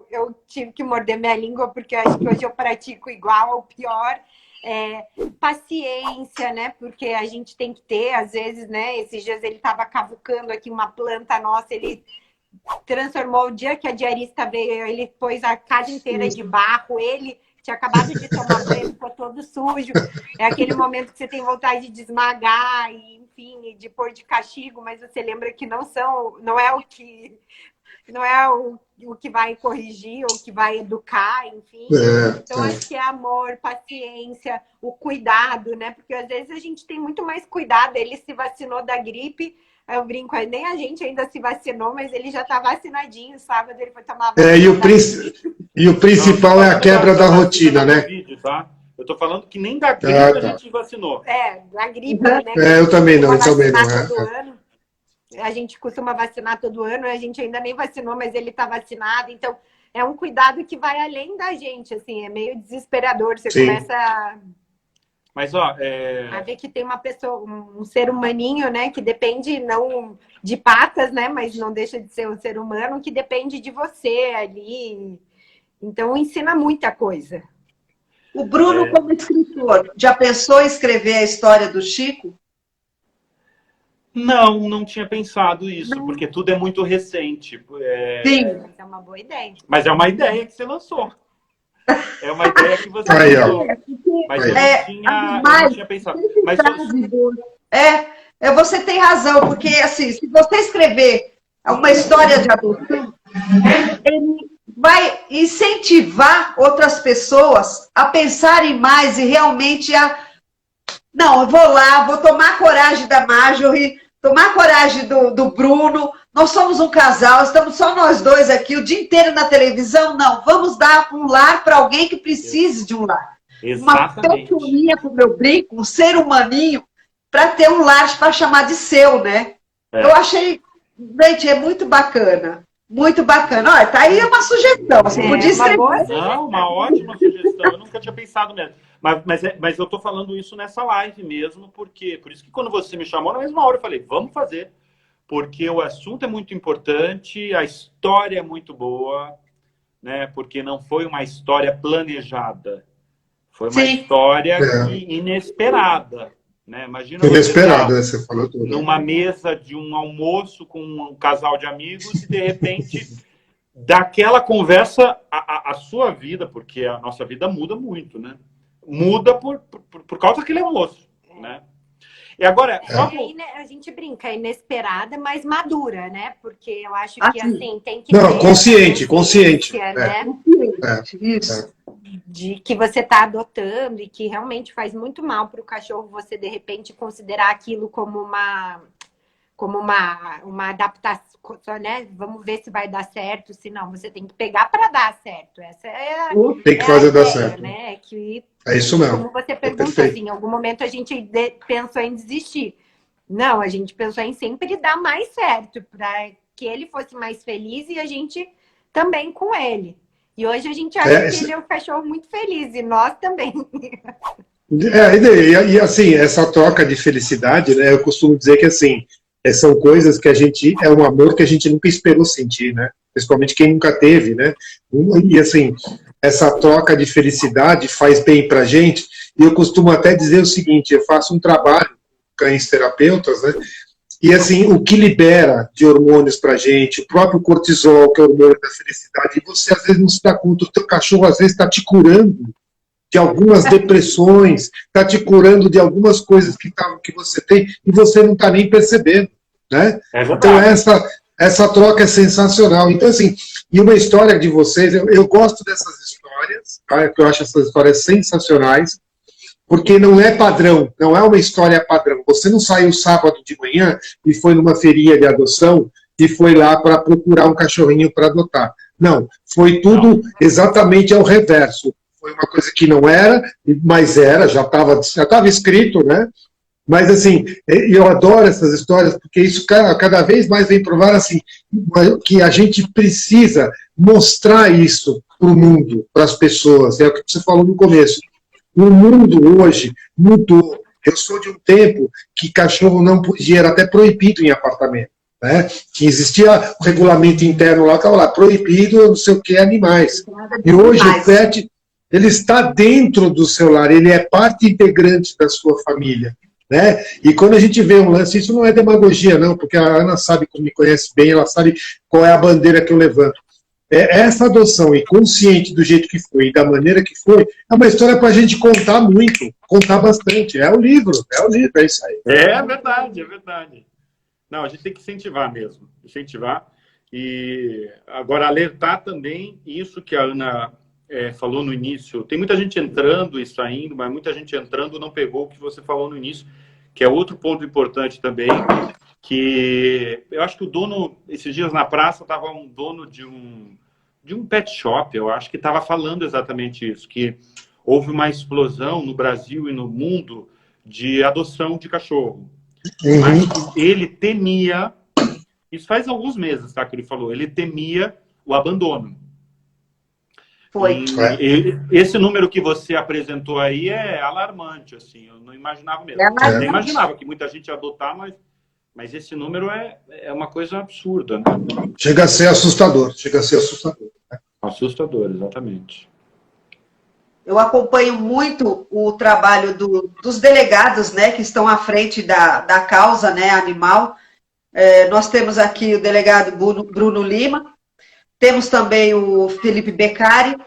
eu tive que morder minha língua, porque eu acho que hoje eu pratico igual ou pior. Paciência, né, porque a gente tem que ter, às vezes, né, esses dias ele estava cavucando aqui uma planta nossa, ele transformou, o dia que a diarista veio, ele pôs a casa inteira de barro, ele tinha acabado de tomar banho, ficou todo sujo, é aquele momento que você tem vontade de esmagar, e, enfim, e de pôr de castigo, mas você lembra que não é o que vai corrigir, ou que vai educar, enfim. Então, acho que é amor, paciência, o cuidado, né? Porque às vezes a gente tem muito mais cuidado. Ele se vacinou da gripe, eu brinco, nem a gente ainda se vacinou, mas ele já tá vacinadinho. Sábado ele foi tomar vacina. E o principal é a quebra da rotina, né? Tá? Eu tô falando que nem da gripe a gente vacinou. Da gripe, né? Eu também não, também não. Ano. A gente costuma vacinar todo ano, a gente ainda nem vacinou, mas ele tá vacinado. Então, é um cuidado que vai além da gente, assim, é meio desesperador. Você começa Mas, a ver que tem uma pessoa, um ser humaninho, né, que depende não de patas, né, mas não deixa de ser um ser humano, que depende de você ali. Então, ensina muita coisa. O Bruno, como escritor, já pensou em escrever a história do Chico? Não tinha pensado isso, porque tudo é muito recente. Sim. Mas é uma boa ideia. Mas é uma ideia que você lançou. É uma ideia que você lançou. Mas eu não tinha pensado. Mas você tem razão, porque assim, se você escrever uma história de adoção, ele vai incentivar outras pessoas a pensarem mais e realmente não, eu vou lá, vou tomar coragem da Marjorie, tomar coragem do Bruno, nós somos um casal, estamos só nós dois aqui o dia inteiro na televisão, não, vamos dar um lar para alguém que precise de um lar. Exatamente. Uma pessoinha, como eu brinco, um ser humaninho, para ter um lar para chamar de seu, né? Eu achei, gente, é muito bacana. Muito bacana. Olha, tá aí uma sugestão. Você podia escrever. Não, uma ótima sugestão. Eu nunca tinha pensado mesmo. Mas eu tô falando isso nessa live mesmo, por isso que quando você me chamou, na mesma hora eu falei, vamos fazer. Porque o assunto é muito importante, a história é muito boa, né? Porque não foi uma história planejada. Foi uma história inesperada. Né? Imagina inesperada, você falou tudo. Numa mesa de um almoço com um casal de amigos e, de repente, daquela conversa, a sua vida, porque a nossa vida muda muito, né? Muda por causa daquele almoço, né? E agora... A gente brinca, é inesperada, mas madura, né? Porque eu acho que, assim, tem que ter... consciente. Né? Isso. De que você está adotando e que realmente faz muito mal para o cachorro você, de repente, considerar aquilo como uma adaptação, né? Vamos ver se vai dar certo, se não. Você tem que pegar para dar certo. Essa tem que fazer dar certo. Né? É isso mesmo. Como você pergunta, assim, em algum momento a gente pensou em desistir. Não, a gente pensou em sempre dar mais certo, para que ele fosse mais feliz e a gente também com ele. E hoje a gente acha que ele é um cachorro muito feliz, e nós também. E assim, essa troca de felicidade, né? Eu costumo dizer que assim, são coisas que é um amor que a gente nunca esperou sentir, né? Principalmente quem nunca teve, né? E assim, essa troca de felicidade faz bem pra gente. E eu costumo até dizer o seguinte, eu faço um trabalho com cães terapeutas, né? E assim, o que libera de hormônios pra gente, o próprio cortisol, que é o hormônio da felicidade, e você às vezes não se dá conta, o teu cachorro às vezes está te curando de algumas depressões, está te curando de algumas coisas que você tem, e você não está nem percebendo, né? Então essa troca é sensacional. Então assim, e uma história de vocês, eu gosto dessas histórias, tá? Eu acho essas histórias sensacionais, porque não é padrão, não é uma história padrão. Você não saiu sábado de manhã e foi numa feirinha de adoção e foi lá para procurar um cachorrinho para adotar. Não, foi tudo exatamente ao reverso. Foi uma coisa que não era, mas era, já estava escrito, né? Mas assim, eu adoro essas histórias, porque isso cada vez mais vem provar assim, que a gente precisa mostrar isso para o mundo, para as pessoas. É o que você falou no começo. O mundo hoje mudou. Eu sou de um tempo que cachorro não podia, era até proibido em apartamento. Né? Que existia o regulamento interno lá, estava lá, proibido, não sei o que, animais. E hoje o pet, ele está dentro do seu lar, ele é parte integrante da sua família. Né? E quando a gente vê um lance, isso não é demagogia, não, porque a Ana sabe, como me conhece bem, ela sabe qual é a bandeira que eu levanto. essa adoção, e consciente do jeito que foi e da maneira que foi, é uma história para a gente contar muito, contar bastante. É o livro, é isso aí. É verdade, é verdade. Não, a gente tem que incentivar mesmo, incentivar. E agora alertar também isso que a Ana falou no início. Tem muita gente entrando e saindo, mas muita gente entrando não pegou o que você falou no início, que é outro ponto importante também, que eu acho que o dono, esses dias na praça, estava um dono de um pet shop, eu acho que estava falando exatamente isso, que houve uma explosão no Brasil e no mundo de adoção de cachorro. Mas ele temia, isso faz alguns meses, tá, que ele falou, ele temia o abandono. Foi. E esse número que você apresentou aí é alarmante, assim, eu não imaginava mesmo. Eu nem imaginava que muita gente ia adotar, mas esse número é uma coisa absurda, né? Chega a ser assustador, né? Assustador, exatamente. Eu acompanho muito o trabalho dos delegados, né, que estão à frente da causa, né, animal. Nós temos aqui o delegado Bruno Lima, temos também o Felipe Beccari,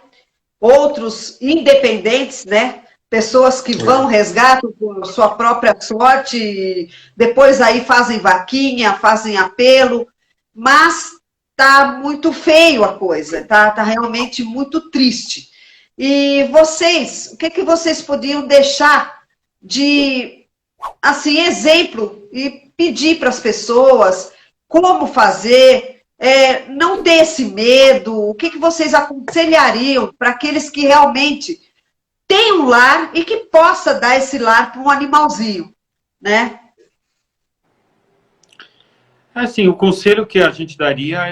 outros independentes, né, pessoas que vão, resgatam por sua própria sorte, depois aí fazem vaquinha, fazem apelo, mas tá muito feio a coisa, tá realmente muito triste. E vocês, o que vocês podiam deixar de, assim, exemplo e pedir para as pessoas como fazer, não ter esse medo, o que vocês aconselhariam para aqueles que realmente têm um lar e que possa dar esse lar para um animalzinho, né? Assim, o conselho que a gente daria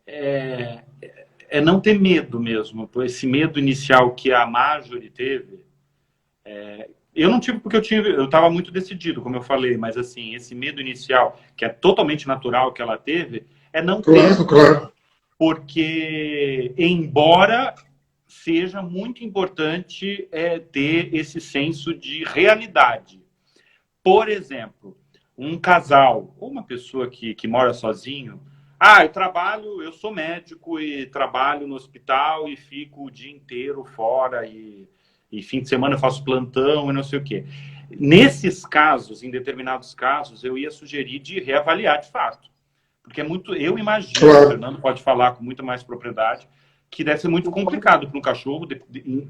é não ter medo mesmo. Esse medo inicial que a Marjorie teve, eu não tive porque eu estava muito decidido, como eu falei, mas assim, esse medo inicial, que é totalmente natural que ela teve, é não ter. Claro. Porque, embora seja muito importante ter esse senso de realidade. Por exemplo, um casal, ou uma pessoa que mora sozinho, eu sou médico e trabalho no hospital e fico o dia inteiro fora e fim de semana eu faço plantão e não sei o quê. Nesses casos, em determinados casos, eu ia sugerir de reavaliar de fato. Porque eu imagino, claro. O Fernando pode falar com muita mais propriedade, que deve ser muito complicado para um cachorro,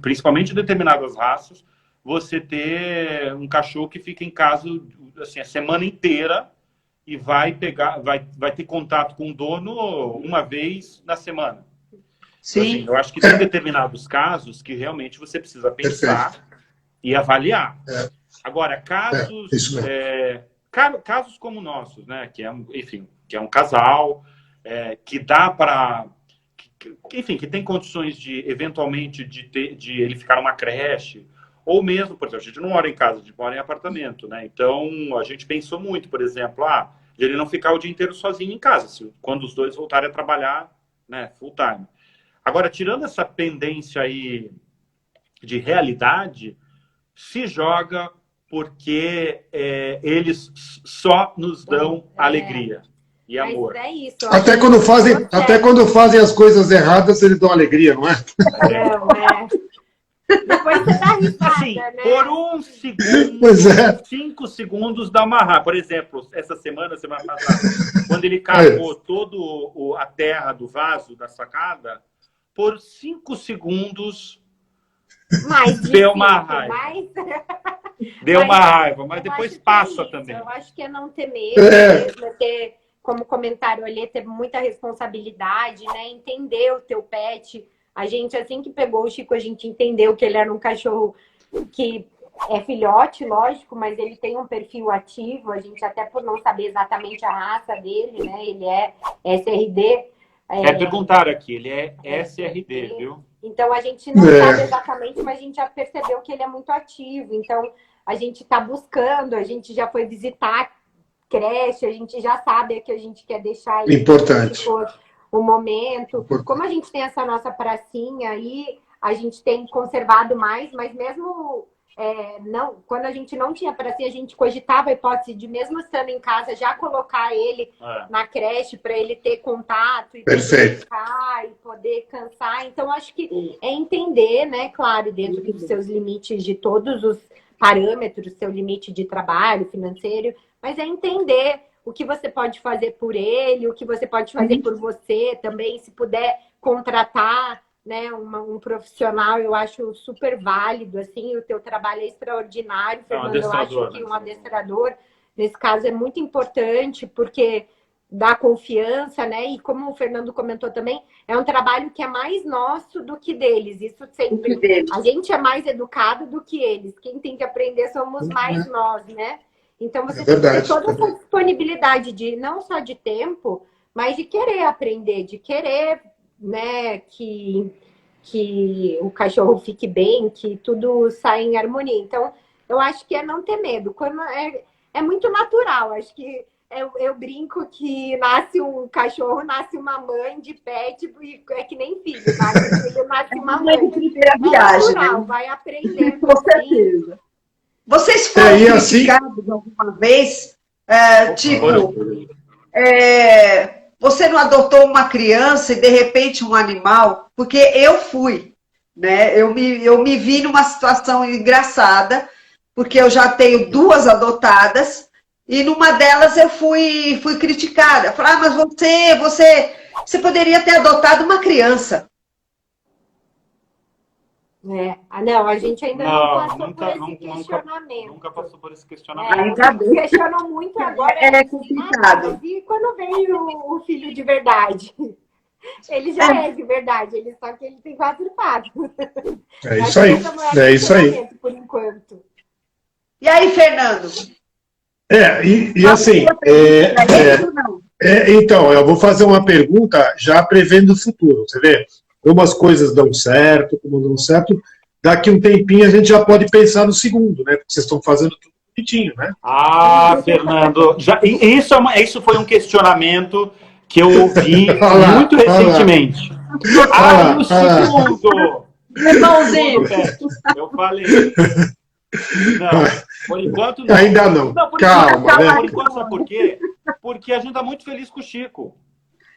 principalmente de determinadas raças, você ter um cachorro que fica em casa assim, a semana inteira e vai ter contato com o dono uma vez na semana. Sim. Então, assim, eu acho que tem determinados casos que realmente você precisa pensar e avaliar. Agora, casos como nossos, né, que é um casal, que dá para... Enfim, que tem condições de, eventualmente, de ele ficar numa creche, ou mesmo, por exemplo, a gente não mora em casa, a gente mora em apartamento, né? Então, a gente pensou muito, por exemplo, de ele não ficar o dia inteiro sozinho em casa, quando os dois voltarem a trabalhar, né, full time. Agora, tirando essa pendência aí de realidade, se joga porque eles só nos dão alegria e amor. Mas é isso. Até quando fazem as coisas erradas, eles dão alegria, não é? Depois você dá risada, Sim, né? por um segundo, 5 segundos dá uma raiva. Por exemplo, essa semana passada, quando ele cavou toda a terra do vaso da sacada, por 5 segundos deu uma raiva. Deu uma raiva, mas depois passa também. Eu acho que é não ter medo, mesmo, é ter, como comentário ali, ter muita responsabilidade, né? Entender o teu pet. A gente, assim que pegou o Chico, a gente entendeu que ele era um cachorro que é filhote, lógico, mas ele tem um perfil ativo. A gente, até por não saber exatamente a raça dele, né? Ele é SRD. Perguntaram aqui, ele é SRD, viu? Então, a gente não sabe exatamente, mas a gente já percebeu que ele é muito ativo. Então, a gente está buscando, a gente já foi visitar creche, a gente já sabe que a gente quer deixar ele. Importante. O momento. Como a gente tem essa nossa pracinha aí, a gente tem conservado mais, mas mesmo quando a gente não tinha pracinha, a gente cogitava a hipótese de, mesmo estando em casa, já colocar ele na creche para ele ter contato e poder brincar e poder cansar. Então, acho que é entender, né, claro, dentro dos seus limites de todos os parâmetros, seu limite de trabalho, financeiro, mas é entender o que você pode fazer por ele, o que você pode fazer por você também, se puder contratar, né, um profissional, eu acho super válido, assim, o teu trabalho é extraordinário, Fernando, eu acho que um adestrador, nesse caso, é muito importante, porque dá confiança, né, e como o Fernando comentou também, é um trabalho que é mais nosso do que deles, isso sempre, a gente é mais educado do que eles, quem tem que aprender somos mais nós, né, então você tem que ter toda essa disponibilidade de, não só de tempo, mas de querer aprender, de querer, né, que o cachorro fique bem, que tudo saia em harmonia. Então, eu acho que é não ter medo. Quando é muito natural. Acho que eu brinco que nasce um cachorro, nasce uma mãe de pet, e é que nem filho, nasce um filho, nasce uma mãe. Primeira viagem, natural, né? vai aprendendo. Com certeza. Vocês foram criticados alguma vez? Você não adotou uma criança e, de repente, um animal? Porque eu fui, né? Eu me vi numa situação engraçada, porque eu já tenho 2 adotadas, e numa delas eu fui criticada. Falaram, mas você poderia ter adotado uma criança. Não, a gente ainda não passou por esse questionamento. Nunca passou por esse questionamento. Questionam muito agora. É complicado. E quando veio o filho de verdade? Ele já é de verdade, só que ele tem 4 patas. É isso aí. É isso aí. Por enquanto. E aí, Fernando? Assim... então, eu vou fazer uma pergunta já prevendo o futuro. Você vê? Como as coisas dão certo, como não dão certo, daqui um tempinho a gente já pode pensar no segundo, né? Porque vocês estão fazendo tudo bonitinho, né? Fernando, isso foi um questionamento que eu ouvi muito recentemente. No segundo! Irmãozinho! Eu falei. Não, por enquanto não. Ainda não. Calma, né? Por enquanto, sabe por quê? Porque a gente está muito feliz com o Chico.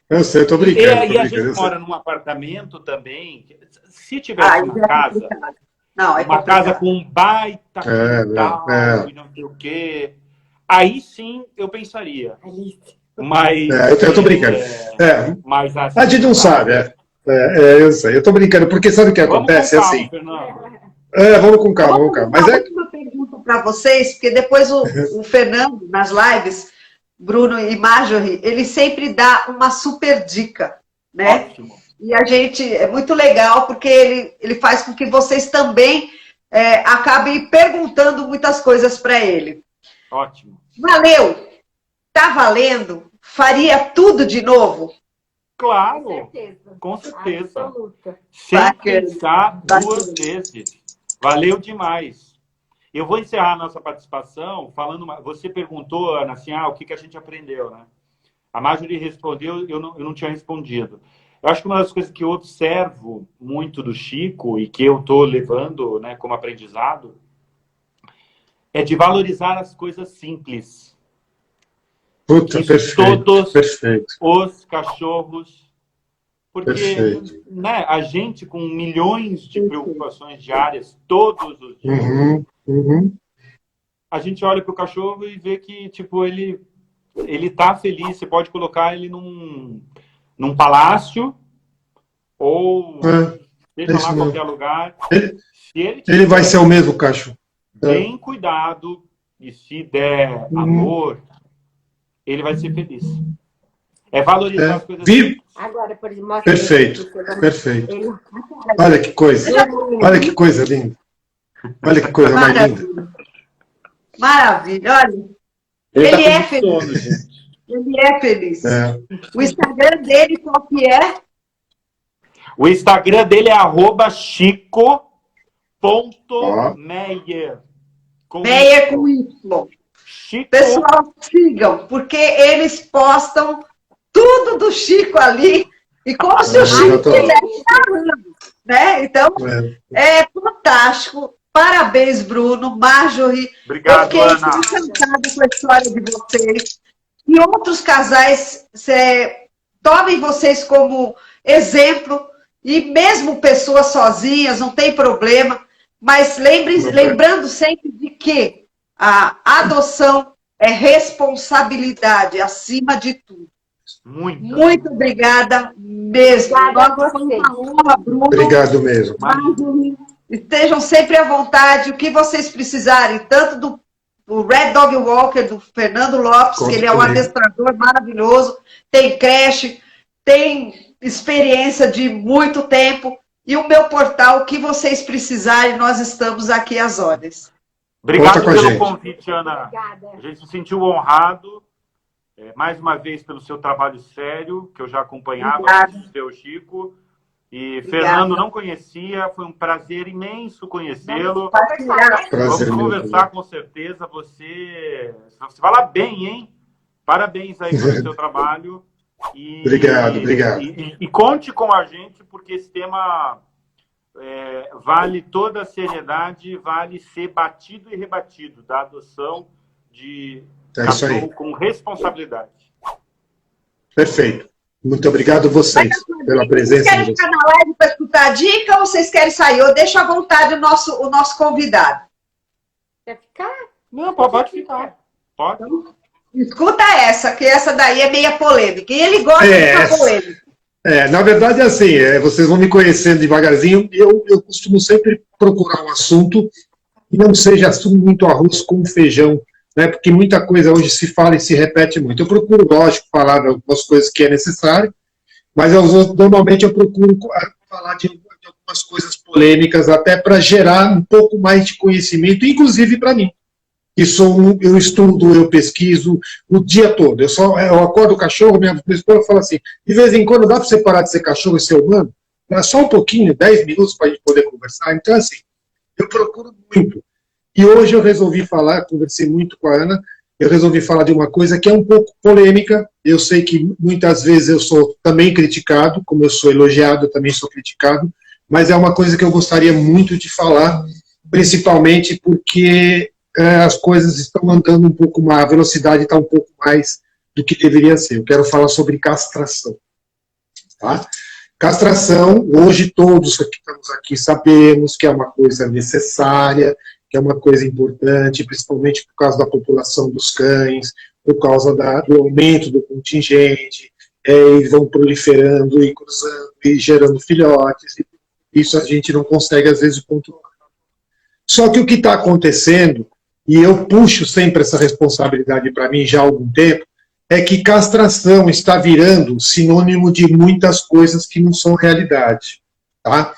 Eu sei, eu tô brincando. E a gente mora num apartamento também. Se tivesse uma casa, uma casa com um baita quintal e não sei o quê, aí sim eu pensaria. Mas eu tô brincando. Mas assim, a gente não sabe, eu sei. Eu tô brincando, porque sabe o que acontece? Vamos com assim. Fernando. Vamos com calma, vamos com calma. Mas uma pergunta para vocês, porque depois o Fernando, nas lives, Bruno e Marjorie, ele sempre dá uma super dica, né? Ótimo. E a gente, é muito legal, porque ele faz com que vocês também acabem perguntando muitas coisas para ele. Ótimo. Valeu! Tá valendo? Faria tudo de novo? Claro, com certeza. Sem pensar 2 vezes. Valeu demais. Eu vou encerrar a nossa participação falando... Você perguntou, Ana, assim, o que a gente aprendeu, né? A Marjorie respondeu, eu não tinha respondido. Eu acho que uma das coisas que eu observo muito do Chico e que eu estou levando, né, como aprendizado é de valorizar as coisas simples. Puta, perfeito, todos perfeito. Os cachorros... Porque né, a gente, com milhões de preocupações diárias, todos os dias, a gente olha para o cachorro e vê que tipo, ele tá feliz. Você pode colocar ele num palácio ou seja lá qualquer lugar. Ele vai ser o mesmo cachorro. Bem cuidado, e se der amor, ele vai ser feliz. É valorizar as coisas. Agora, por exemplo, perfeito. Olha que coisa. Olha que coisa linda. Olha que coisa mais linda. Maravilha. Olha, ele é feliz. Ele é feliz. O Instagram dele, qual que é? O Instagram dele é @chico.meyer. Meyer com Y. Chico. Pessoal, sigam, porque eles postam tudo do Chico ali, e como se o Chico estivesse falando, né? Então, é fantástico. Parabéns, Bruno, Marjorie. Obrigado, eu fiquei Ana. encantada com a história de vocês. E outros casais tomem vocês como exemplo, e mesmo pessoas sozinhas, não tem problema, mas lembrando sempre de que a adoção é responsabilidade, acima de tudo. Muito obrigada mesmo. Obrigada a vocês. Bruno. Obrigado mesmo. Estejam sempre à vontade, o que vocês precisarem, tanto do Red Dog Walker, do Fernando Lopes, que ele é um adestrador maravilhoso, tem creche, tem experiência de muito tempo, e o meu portal, o que vocês precisarem, nós estamos aqui às ordens. Obrigado pelo convite, Ana. Obrigada. A gente se sentiu honrado, mais uma vez, pelo seu trabalho sério, que eu já acompanhava, o seu Chico. E obrigada. Fernando não conhecia, foi um prazer imenso conhecê-lo. Vamos conversar com certeza. Você fala bem, hein? Parabéns aí pelo seu trabalho. Obrigado. E conte com a gente, porque esse tema vale toda a seriedade, vale ser batido e rebatido, da adoção de cachorro com responsabilidade. Perfeito. Muito obrigado a vocês pela presença. Vocês querem ficar na live para escutar a dica ou vocês querem sair? Eu deixo à vontade o nosso convidado. Quer ficar? Não, pode ficar. Pode. Então, escuta essa, que essa daí é meia polêmica. E ele gosta de ficar polêmica. Na verdade, é assim, vocês vão me conhecendo devagarzinho, e eu costumo sempre procurar um assunto que não seja assunto muito arroz com feijão, né, porque muita coisa hoje se fala e se repete muito. Eu procuro, lógico, falar de algumas coisas que é necessário, mas normalmente eu procuro falar de algumas coisas polêmicas, até para gerar um pouco mais de conhecimento, inclusive para mim. Eu estudo, eu pesquiso o dia todo. Eu acordo o cachorro, minha esposa fala assim, de vez em quando dá para você parar de ser cachorro e ser humano? Dá só um pouquinho, 10 minutos para a gente poder conversar. Então, assim, eu procuro muito. E hoje eu resolvi falar, conversei muito com a Ana, eu resolvi falar de uma coisa que é um pouco polêmica. Eu sei que muitas vezes eu sou também criticado, como eu sou elogiado, eu também sou criticado, mas é uma coisa que eu gostaria muito de falar, principalmente porque as coisas estão andando um pouco mais, a velocidade está um pouco mais do que deveria ser. Eu quero falar sobre castração. Tá? Castração, hoje todos que estamos aqui sabemos que é uma coisa necessária, que é uma coisa importante, principalmente por causa da população dos cães, por causa do aumento do contingente, eles vão proliferando e cruzando e gerando filhotes, e isso a gente não consegue às vezes controlar. Só que o que está acontecendo, e eu puxo sempre essa responsabilidade para mim já há algum tempo, é que castração está virando sinônimo de muitas coisas que não são realidade. Tá?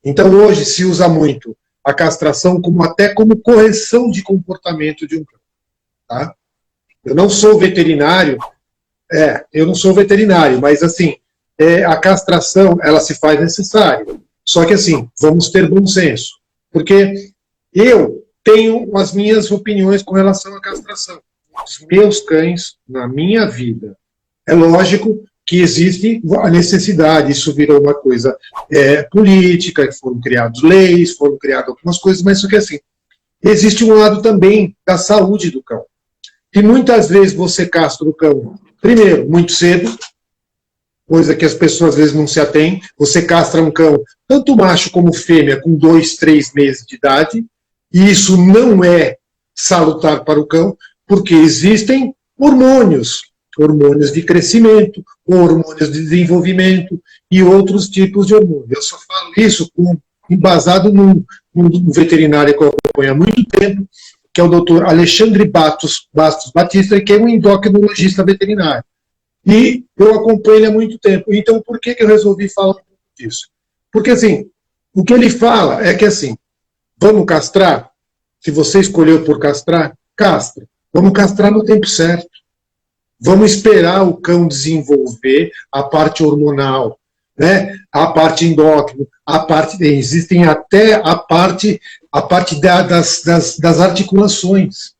Então hoje se usa muito a castração até como correção de comportamento de um cão. Tá? Eu não sou veterinário, mas assim, a castração ela se faz necessária. Só que assim, vamos ter bom senso. Porque eu tenho as minhas opiniões com relação à castração. Os meus cães, na minha vida, é lógico que existe a necessidade, isso virou uma coisa política, foram criadas leis, foram criadas algumas coisas, mas só que assim, existe um lado também da saúde do cão. E muitas vezes você castra o cão, primeiro, muito cedo, coisa que as pessoas às vezes não se atêm, você castra um cão, tanto macho como fêmea, com 2, 3 meses de idade, e isso não é salutar para o cão, porque existem hormônios de crescimento, hormônios de desenvolvimento e outros tipos de hormônios. Eu só falo isso embasado num veterinário que eu acompanho há muito tempo, que é o Dr. Alexandre Bastos Batista, que é um endocrinologista veterinário. E eu acompanho ele há muito tempo. Então, por que eu resolvi falar disso? Porque, assim, o que ele fala é que, assim, vamos castrar? Se você escolheu por castrar, castra. Vamos castrar no tempo certo. Vamos esperar o cão desenvolver a parte hormonal, né? A parte endócrina, existem até a parte das articulações.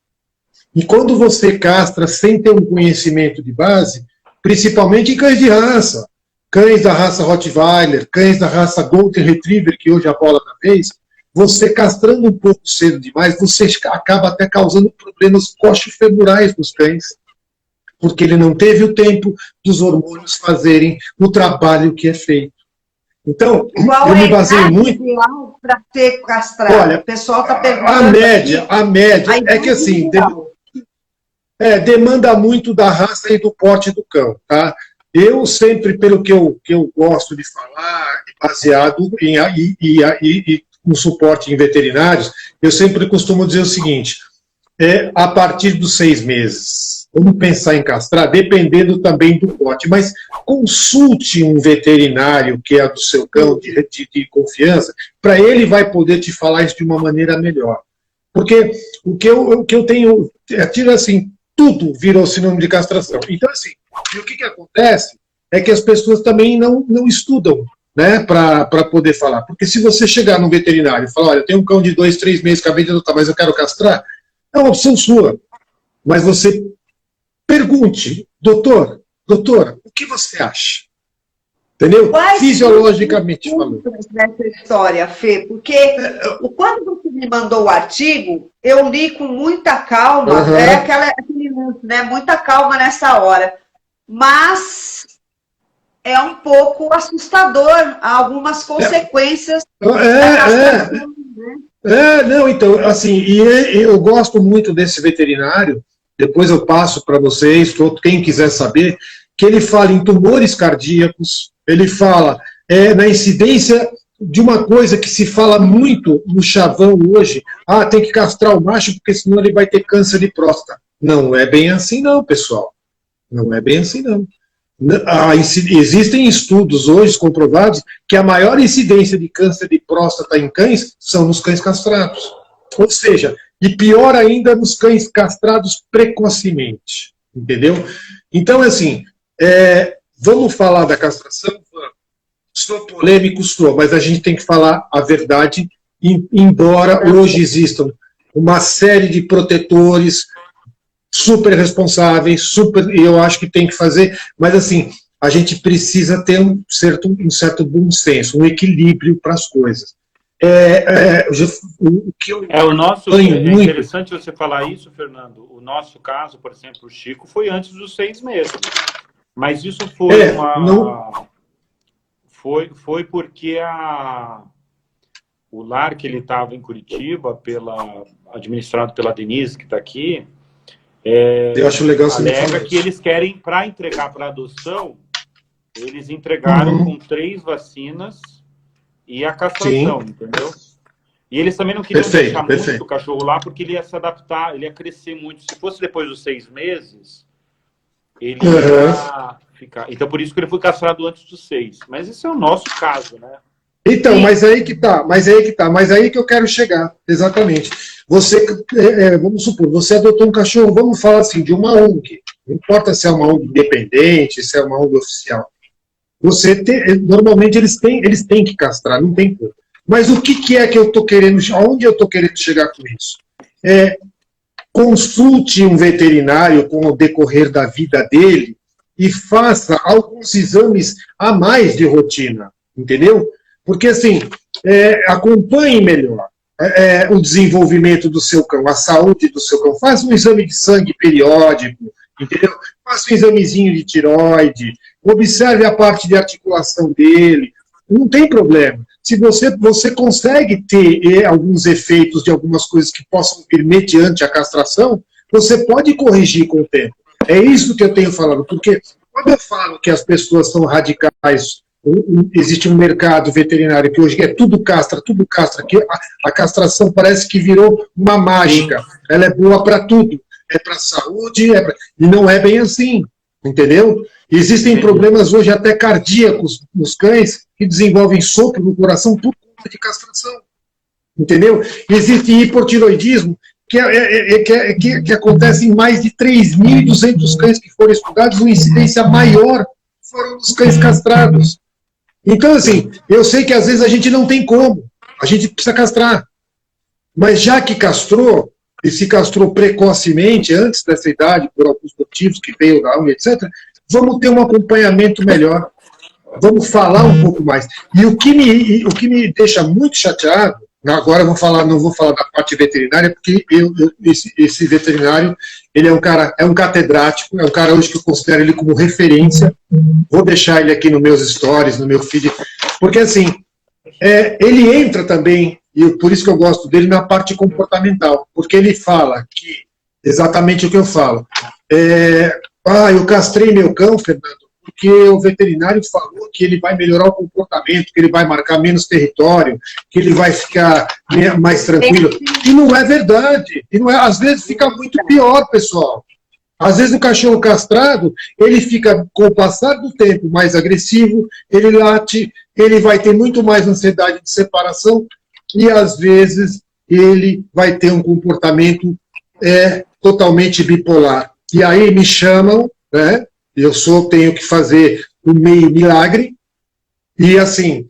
E quando você castra sem ter um conhecimento de base, principalmente em cães de raça, cães da raça Rottweiler, cães da raça Golden Retriever, que hoje é a bola da vez, você castrando um pouco cedo demais, você acaba até causando problemas coxofemorais nos cães, porque ele não teve o tempo dos hormônios fazerem o trabalho que é feito. Então, eu me baseio muito... para ser castrado? Olha, o pessoal está perguntando. A média é que assim, demanda muito da raça e do porte do cão, tá? Eu sempre, pelo que eu gosto de falar, baseado em no suporte em veterinários, eu sempre costumo dizer o seguinte, a partir dos 6 meses, vamos pensar em castrar, dependendo também do porte, mas consulte um veterinário que é do seu cão, de confiança, para ele vai poder te falar isso de uma maneira melhor. Porque o que eu tenho, tira assim, tudo virou sinônimo de castração. Então, assim, e o que acontece é que as pessoas também não estudam, né, para poder falar. Porque se você chegar num veterinário e falar, olha, eu tenho um cão de 2, 3 meses, acabei de adotar, mas eu quero castrar, é uma opção sua. Mas você pergunte, doutor, o que você acha? Entendeu? Fisiologicamente falando. Nessa história, Fê, porque quando você me mandou o artigo, eu li com muita calma, aquele lance, né? Muita calma nessa hora. Mas é um pouco assustador algumas consequências da castração, né? Não, então, assim, e eu gosto muito desse veterinário, depois eu passo para vocês, quem quiser saber, que ele fala em tumores cardíacos, ele fala na incidência de uma coisa que se fala muito no chavão hoje, tem que castrar o macho porque senão ele vai ter câncer de próstata. Não é bem assim não, pessoal. Não é bem assim não. Existem estudos hoje comprovados que a maior incidência de câncer de próstata em cães são nos cães castrados. Ou seja, e pior ainda nos cães castrados precocemente. Entendeu? Então, assim, vamos falar da castração? Sou polêmico, mas a gente tem que falar a verdade, embora hoje existam uma série de protetores super responsáveis, eu acho que tem que fazer, mas assim, a gente precisa ter um certo bom senso, um equilíbrio para as coisas. Interessante você falar isso, Fernando. O nosso caso, por exemplo, o Chico, foi antes dos 6 meses. Mas isso foi foi porque o lar que ele estava em Curitiba, administrado pela Denise, que está aqui, eu acho legal você alega que eles querem, para entregar para adoção, eles entregaram com 3 vacinas e a castração, entendeu? E eles também não queriam deixar muito o cachorro lá, porque ele ia se adaptar, ele ia crescer muito. Se fosse depois dos 6 meses, ele ia ficar... Então, por isso que ele foi castrado antes dos 6. Mas esse é o nosso caso, né? Então, mas aí que eu quero chegar, exatamente. Você, vamos supor, você adotou um cachorro, vamos falar assim, de uma ONG. Não importa se é uma ONG independente, se é uma ONG oficial. Normalmente eles têm que castrar, não tem como. Mas o que é que eu estou querendo, aonde eu estou querendo chegar com isso? Consulte um veterinário com o decorrer da vida dele e faça alguns exames a mais de rotina, entendeu? Porque, assim, acompanhe melhor o desenvolvimento do seu cão, a saúde do seu cão. Faça um exame de sangue periódico, entendeu? Faça um examezinho de tireoide, observe a parte de articulação dele. Não tem problema. Se você consegue ter alguns efeitos de algumas coisas que possam vir mediante a castração, você pode corrigir com o tempo. É isso que eu tenho falado, porque quando eu falo que as pessoas são radicais, existe um mercado veterinário que hoje é tudo castra, que a castração parece que virou uma mágica. Ela é boa para tudo, é para a saúde, e não é bem assim, entendeu? Existem problemas hoje até cardíacos nos cães que desenvolvem sopro no coração por conta de castração, entendeu? Existe hipotiroidismo que acontece em mais de 3.200 cães que foram estudados, uma incidência maior foram os cães castrados. Então, assim, eu sei que às vezes a gente não tem como, a gente precisa castrar. Mas já que castrou, e se castrou precocemente, antes dessa idade, por alguns motivos que veio da unha, etc., vamos ter um acompanhamento melhor, vamos falar um pouco mais. E o que me deixa muito chateado agora eu não vou falar da parte veterinária, porque esse veterinário, ele é um catedrático, é um cara hoje que eu considero ele como referência, vou deixar ele aqui nos meus stories, no meu feed, porque assim, ele entra também, e por isso que eu gosto dele, na parte comportamental, porque ele fala que, exatamente o que eu falo, eu castrei meu cão, Fernando, porque o veterinário falou que ele vai melhorar o comportamento, que ele vai marcar menos território, que ele vai ficar mais tranquilo. E não é verdade. E não é, às vezes fica muito pior, pessoal. Às vezes o cachorro castrado, ele fica, com o passar do tempo, mais agressivo, ele late, ele vai ter muito mais ansiedade de separação e, às vezes, ele vai ter um comportamento totalmente bipolar. E aí me chamam, né? Tenho que fazer um meio milagre, e assim,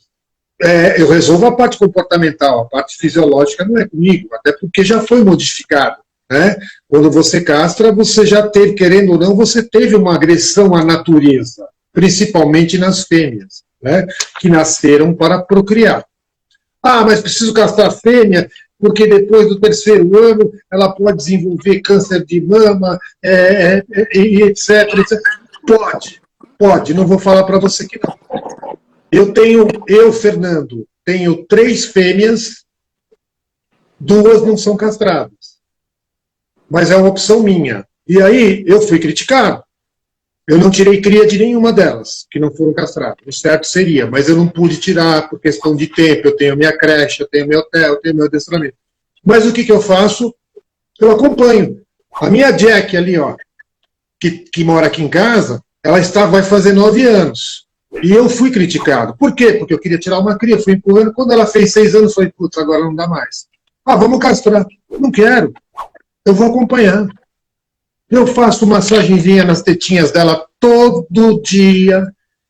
eu resolvo a parte comportamental, a parte fisiológica não é comigo, até porque já foi modificado, né? Quando você castra, você já teve, querendo ou não, você teve uma agressão à natureza, principalmente nas fêmeas, né? Que nasceram para procriar. Mas preciso castrar a fêmea, porque depois do 3º ano ela pode desenvolver câncer de mama, e etc. Pode, não vou falar para você que não. Fernando, tenho 3 fêmeas, 2 não são castradas. Mas é uma opção minha. E aí eu fui criticado. Eu não tirei cria de nenhuma delas, que não foram castradas. O certo seria, mas eu não pude tirar por questão de tempo. Eu tenho minha creche, eu tenho meu hotel, eu tenho meu adestramento. Mas o que eu faço? Eu acompanho. A minha Jack ali, ó, que mora aqui em casa, ela vai fazer 9 anos. E eu fui criticado. Por quê? Porque eu queria tirar uma cria, fui empurrando. Quando ela fez 6 anos, falei, putz, agora não dá mais. Vamos castrar. Não quero. Eu vou acompanhar. Eu faço massagenzinha nas tetinhas dela todo dia.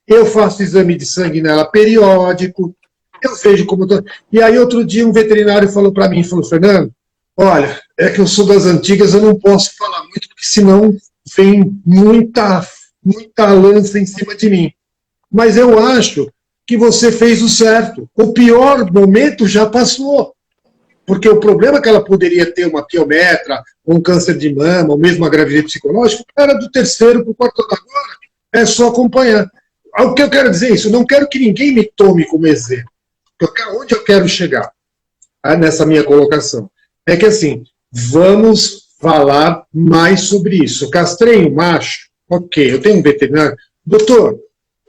Eu faço exame de sangue nela periódico. Eu vejo como... E aí, outro dia, um veterinário falou para mim, Fernando, olha, é que eu sou das antigas, eu não posso falar muito, porque senão vem muita lança em cima de mim. Mas eu acho que você fez o certo. O pior momento já passou. Porque o problema que ela poderia ter uma piometra, um câncer de mama, ou mesmo uma gravidez psicológica, era do 3º para o 4º ano. Agora é só acompanhar. O que eu quero dizer é isso, eu não quero que ninguém me tome como exemplo. Onde eu quero chegar nessa minha colocação? É que assim, vamos falar mais sobre isso. Eu castrei um macho, ok, eu tenho um veterinário. Doutor,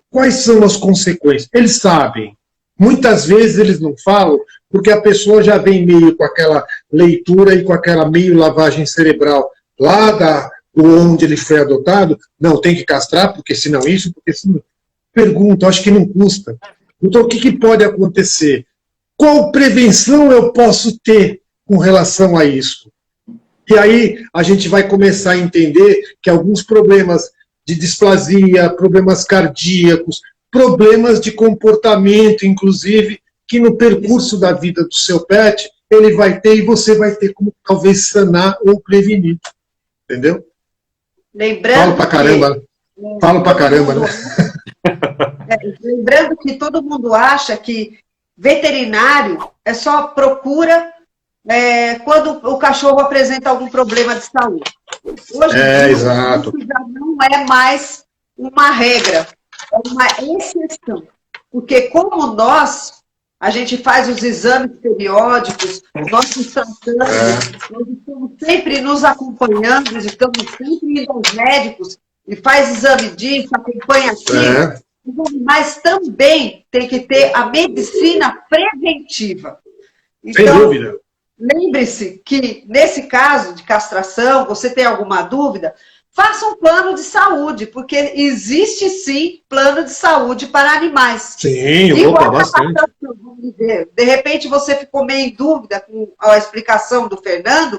quais são as consequências? Eles sabem. Muitas vezes eles não falam, porque a pessoa já vem meio com aquela leitura e com aquela meio lavagem cerebral lá onde ele foi adotado. Não, tem que castrar, porque senão isso, porque senão... Pergunta, acho que não custa. Então, o que pode acontecer? Qual prevenção eu posso ter com relação a isso? E aí a gente vai começar a entender que alguns problemas de displasia, problemas cardíacos, problemas de comportamento, inclusive, que no percurso da vida do seu pet, ele vai ter e você vai ter como talvez sanar ou prevenir. Entendeu? Lembrando Falo pra caramba, né? Lembrando que todo mundo acha que veterinário é só procura quando o cachorro apresenta algum problema de saúde. Hoje exato. Isso já não é mais uma regra, é uma exceção. Porque como a gente faz os exames periódicos, nós estamos sempre nos acompanhando, estamos sempre indo aos médicos e faz exame disso, acompanha aquilo. Mas também tem que ter a medicina preventiva. Então, sem dúvida. Lembre-se que, nesse caso de castração, você tem alguma dúvida, faça um plano de saúde, porque existe sim plano de saúde para animais. Sim, bastante. De repente você ficou meio em dúvida com a explicação do Fernando,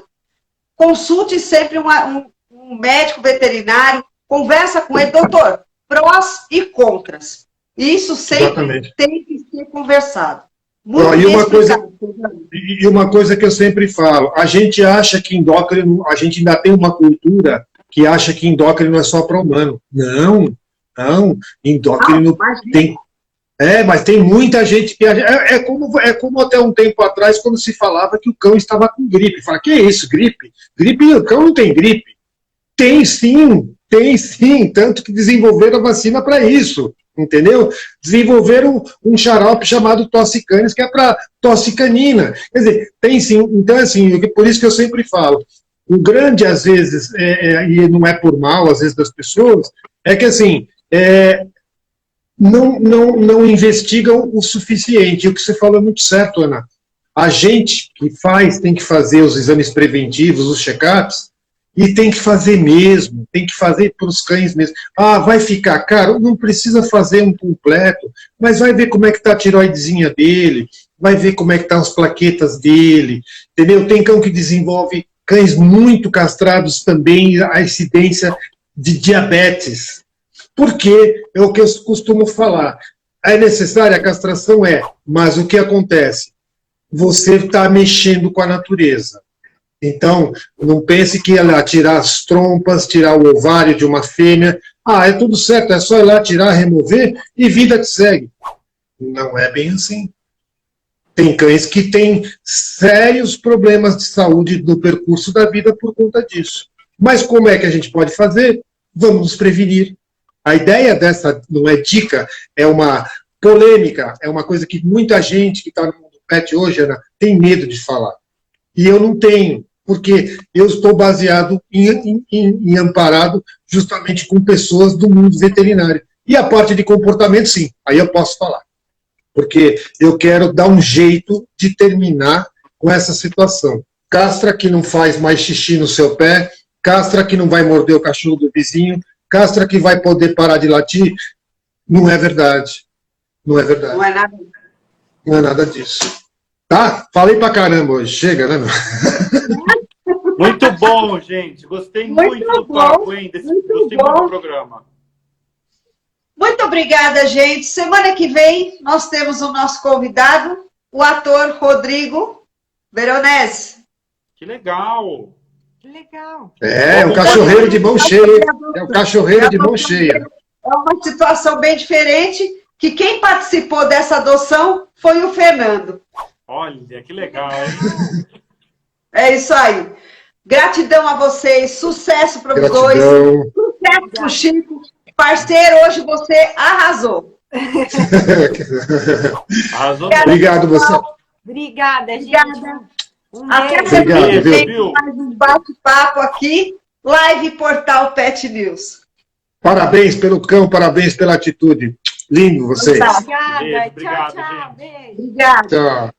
consulte sempre um médico veterinário, conversa com ele, doutor, prós e contras. Isso sempre tem que ser conversado. E uma coisa que eu sempre falo, a gente acha que endócrino, a gente ainda tem uma cultura que acha que endócrino é só para humano. Não, endócrino Mas tem muita gente que... É como até um tempo atrás, quando se falava que o cão estava com gripe. Fala, que é isso, gripe? Gripe, o cão não tem gripe. Tem sim, tanto que desenvolveram a vacina para isso, entendeu? Desenvolveram um xarope chamado tossicanis, que é para tosse canina. Quer dizer, tem sim. Então, assim, por isso que eu sempre falo, o grande, às vezes, e não é por mal, às vezes, das pessoas, é que, assim, não investigam o suficiente. E o que você falou é muito certo, Ana. A gente que faz, tem que fazer os exames preventivos, os check-ups, e tem que fazer mesmo, tem que fazer para os cães mesmo. Vai ficar caro? Não precisa fazer um completo, mas vai ver como é que está a tiroidezinha dele, vai ver como é que estão as plaquetas dele, entendeu? Tem cão que desenvolve, cães muito castrados também, a incidência de diabetes. Porque é o que eu costumo falar. É necessária a castração? Mas o que acontece? Você está mexendo com a natureza. Então, não pense que ela tirar as trompas, tirar o ovário de uma fêmea, é tudo certo, é só ir lá tirar, remover e vida que segue. Não é bem assim. Tem cães que têm sérios problemas de saúde no percurso da vida por conta disso. Mas como é que a gente pode fazer? Vamos nos prevenir. A ideia dessa não é dica, é uma polêmica, é uma coisa que muita gente que está no mundo pet hoje, Ana, tem medo de falar. E eu não tenho, porque eu estou baseado em amparado justamente com pessoas do mundo veterinário. E a parte de comportamento, sim, aí eu posso falar. Porque eu quero dar um jeito de terminar com essa situação. Castra que não faz mais xixi no seu pé, castra que não vai morder o cachorro do vizinho, castra que vai poder parar de latir, não é verdade. Não é verdade. Não é nada. Não é nada disso. Tá? Falei pra caramba hoje. Chega, né, meu? Muito bom, gente. Gostei muito do papo, hein? Gostei muito do programa. Muito obrigada, gente. Semana que vem nós temos o nosso convidado, o ator Rodrigo Veronese. Que legal. Que legal. É um cachorreiro de mão cheia. É um cachorreiro de mão cheia. É uma situação bem diferente, que quem participou dessa adoção foi o Fernando. Olha, que legal, hein? É isso aí. Gratidão a vocês, sucesso para os dois, sucesso para o Chico. Parceiro, hoje você arrasou. Arrasou. Obrigado, você. Obrigada, gente. Até semana que vem, mais um bate-papo aqui, live Portal Pet News. Parabéns pelo cão, parabéns pela atitude. Lindo vocês. Obrigada. Beijo, obrigado, tchau, gente. Beijo. Obrigada. Tchau.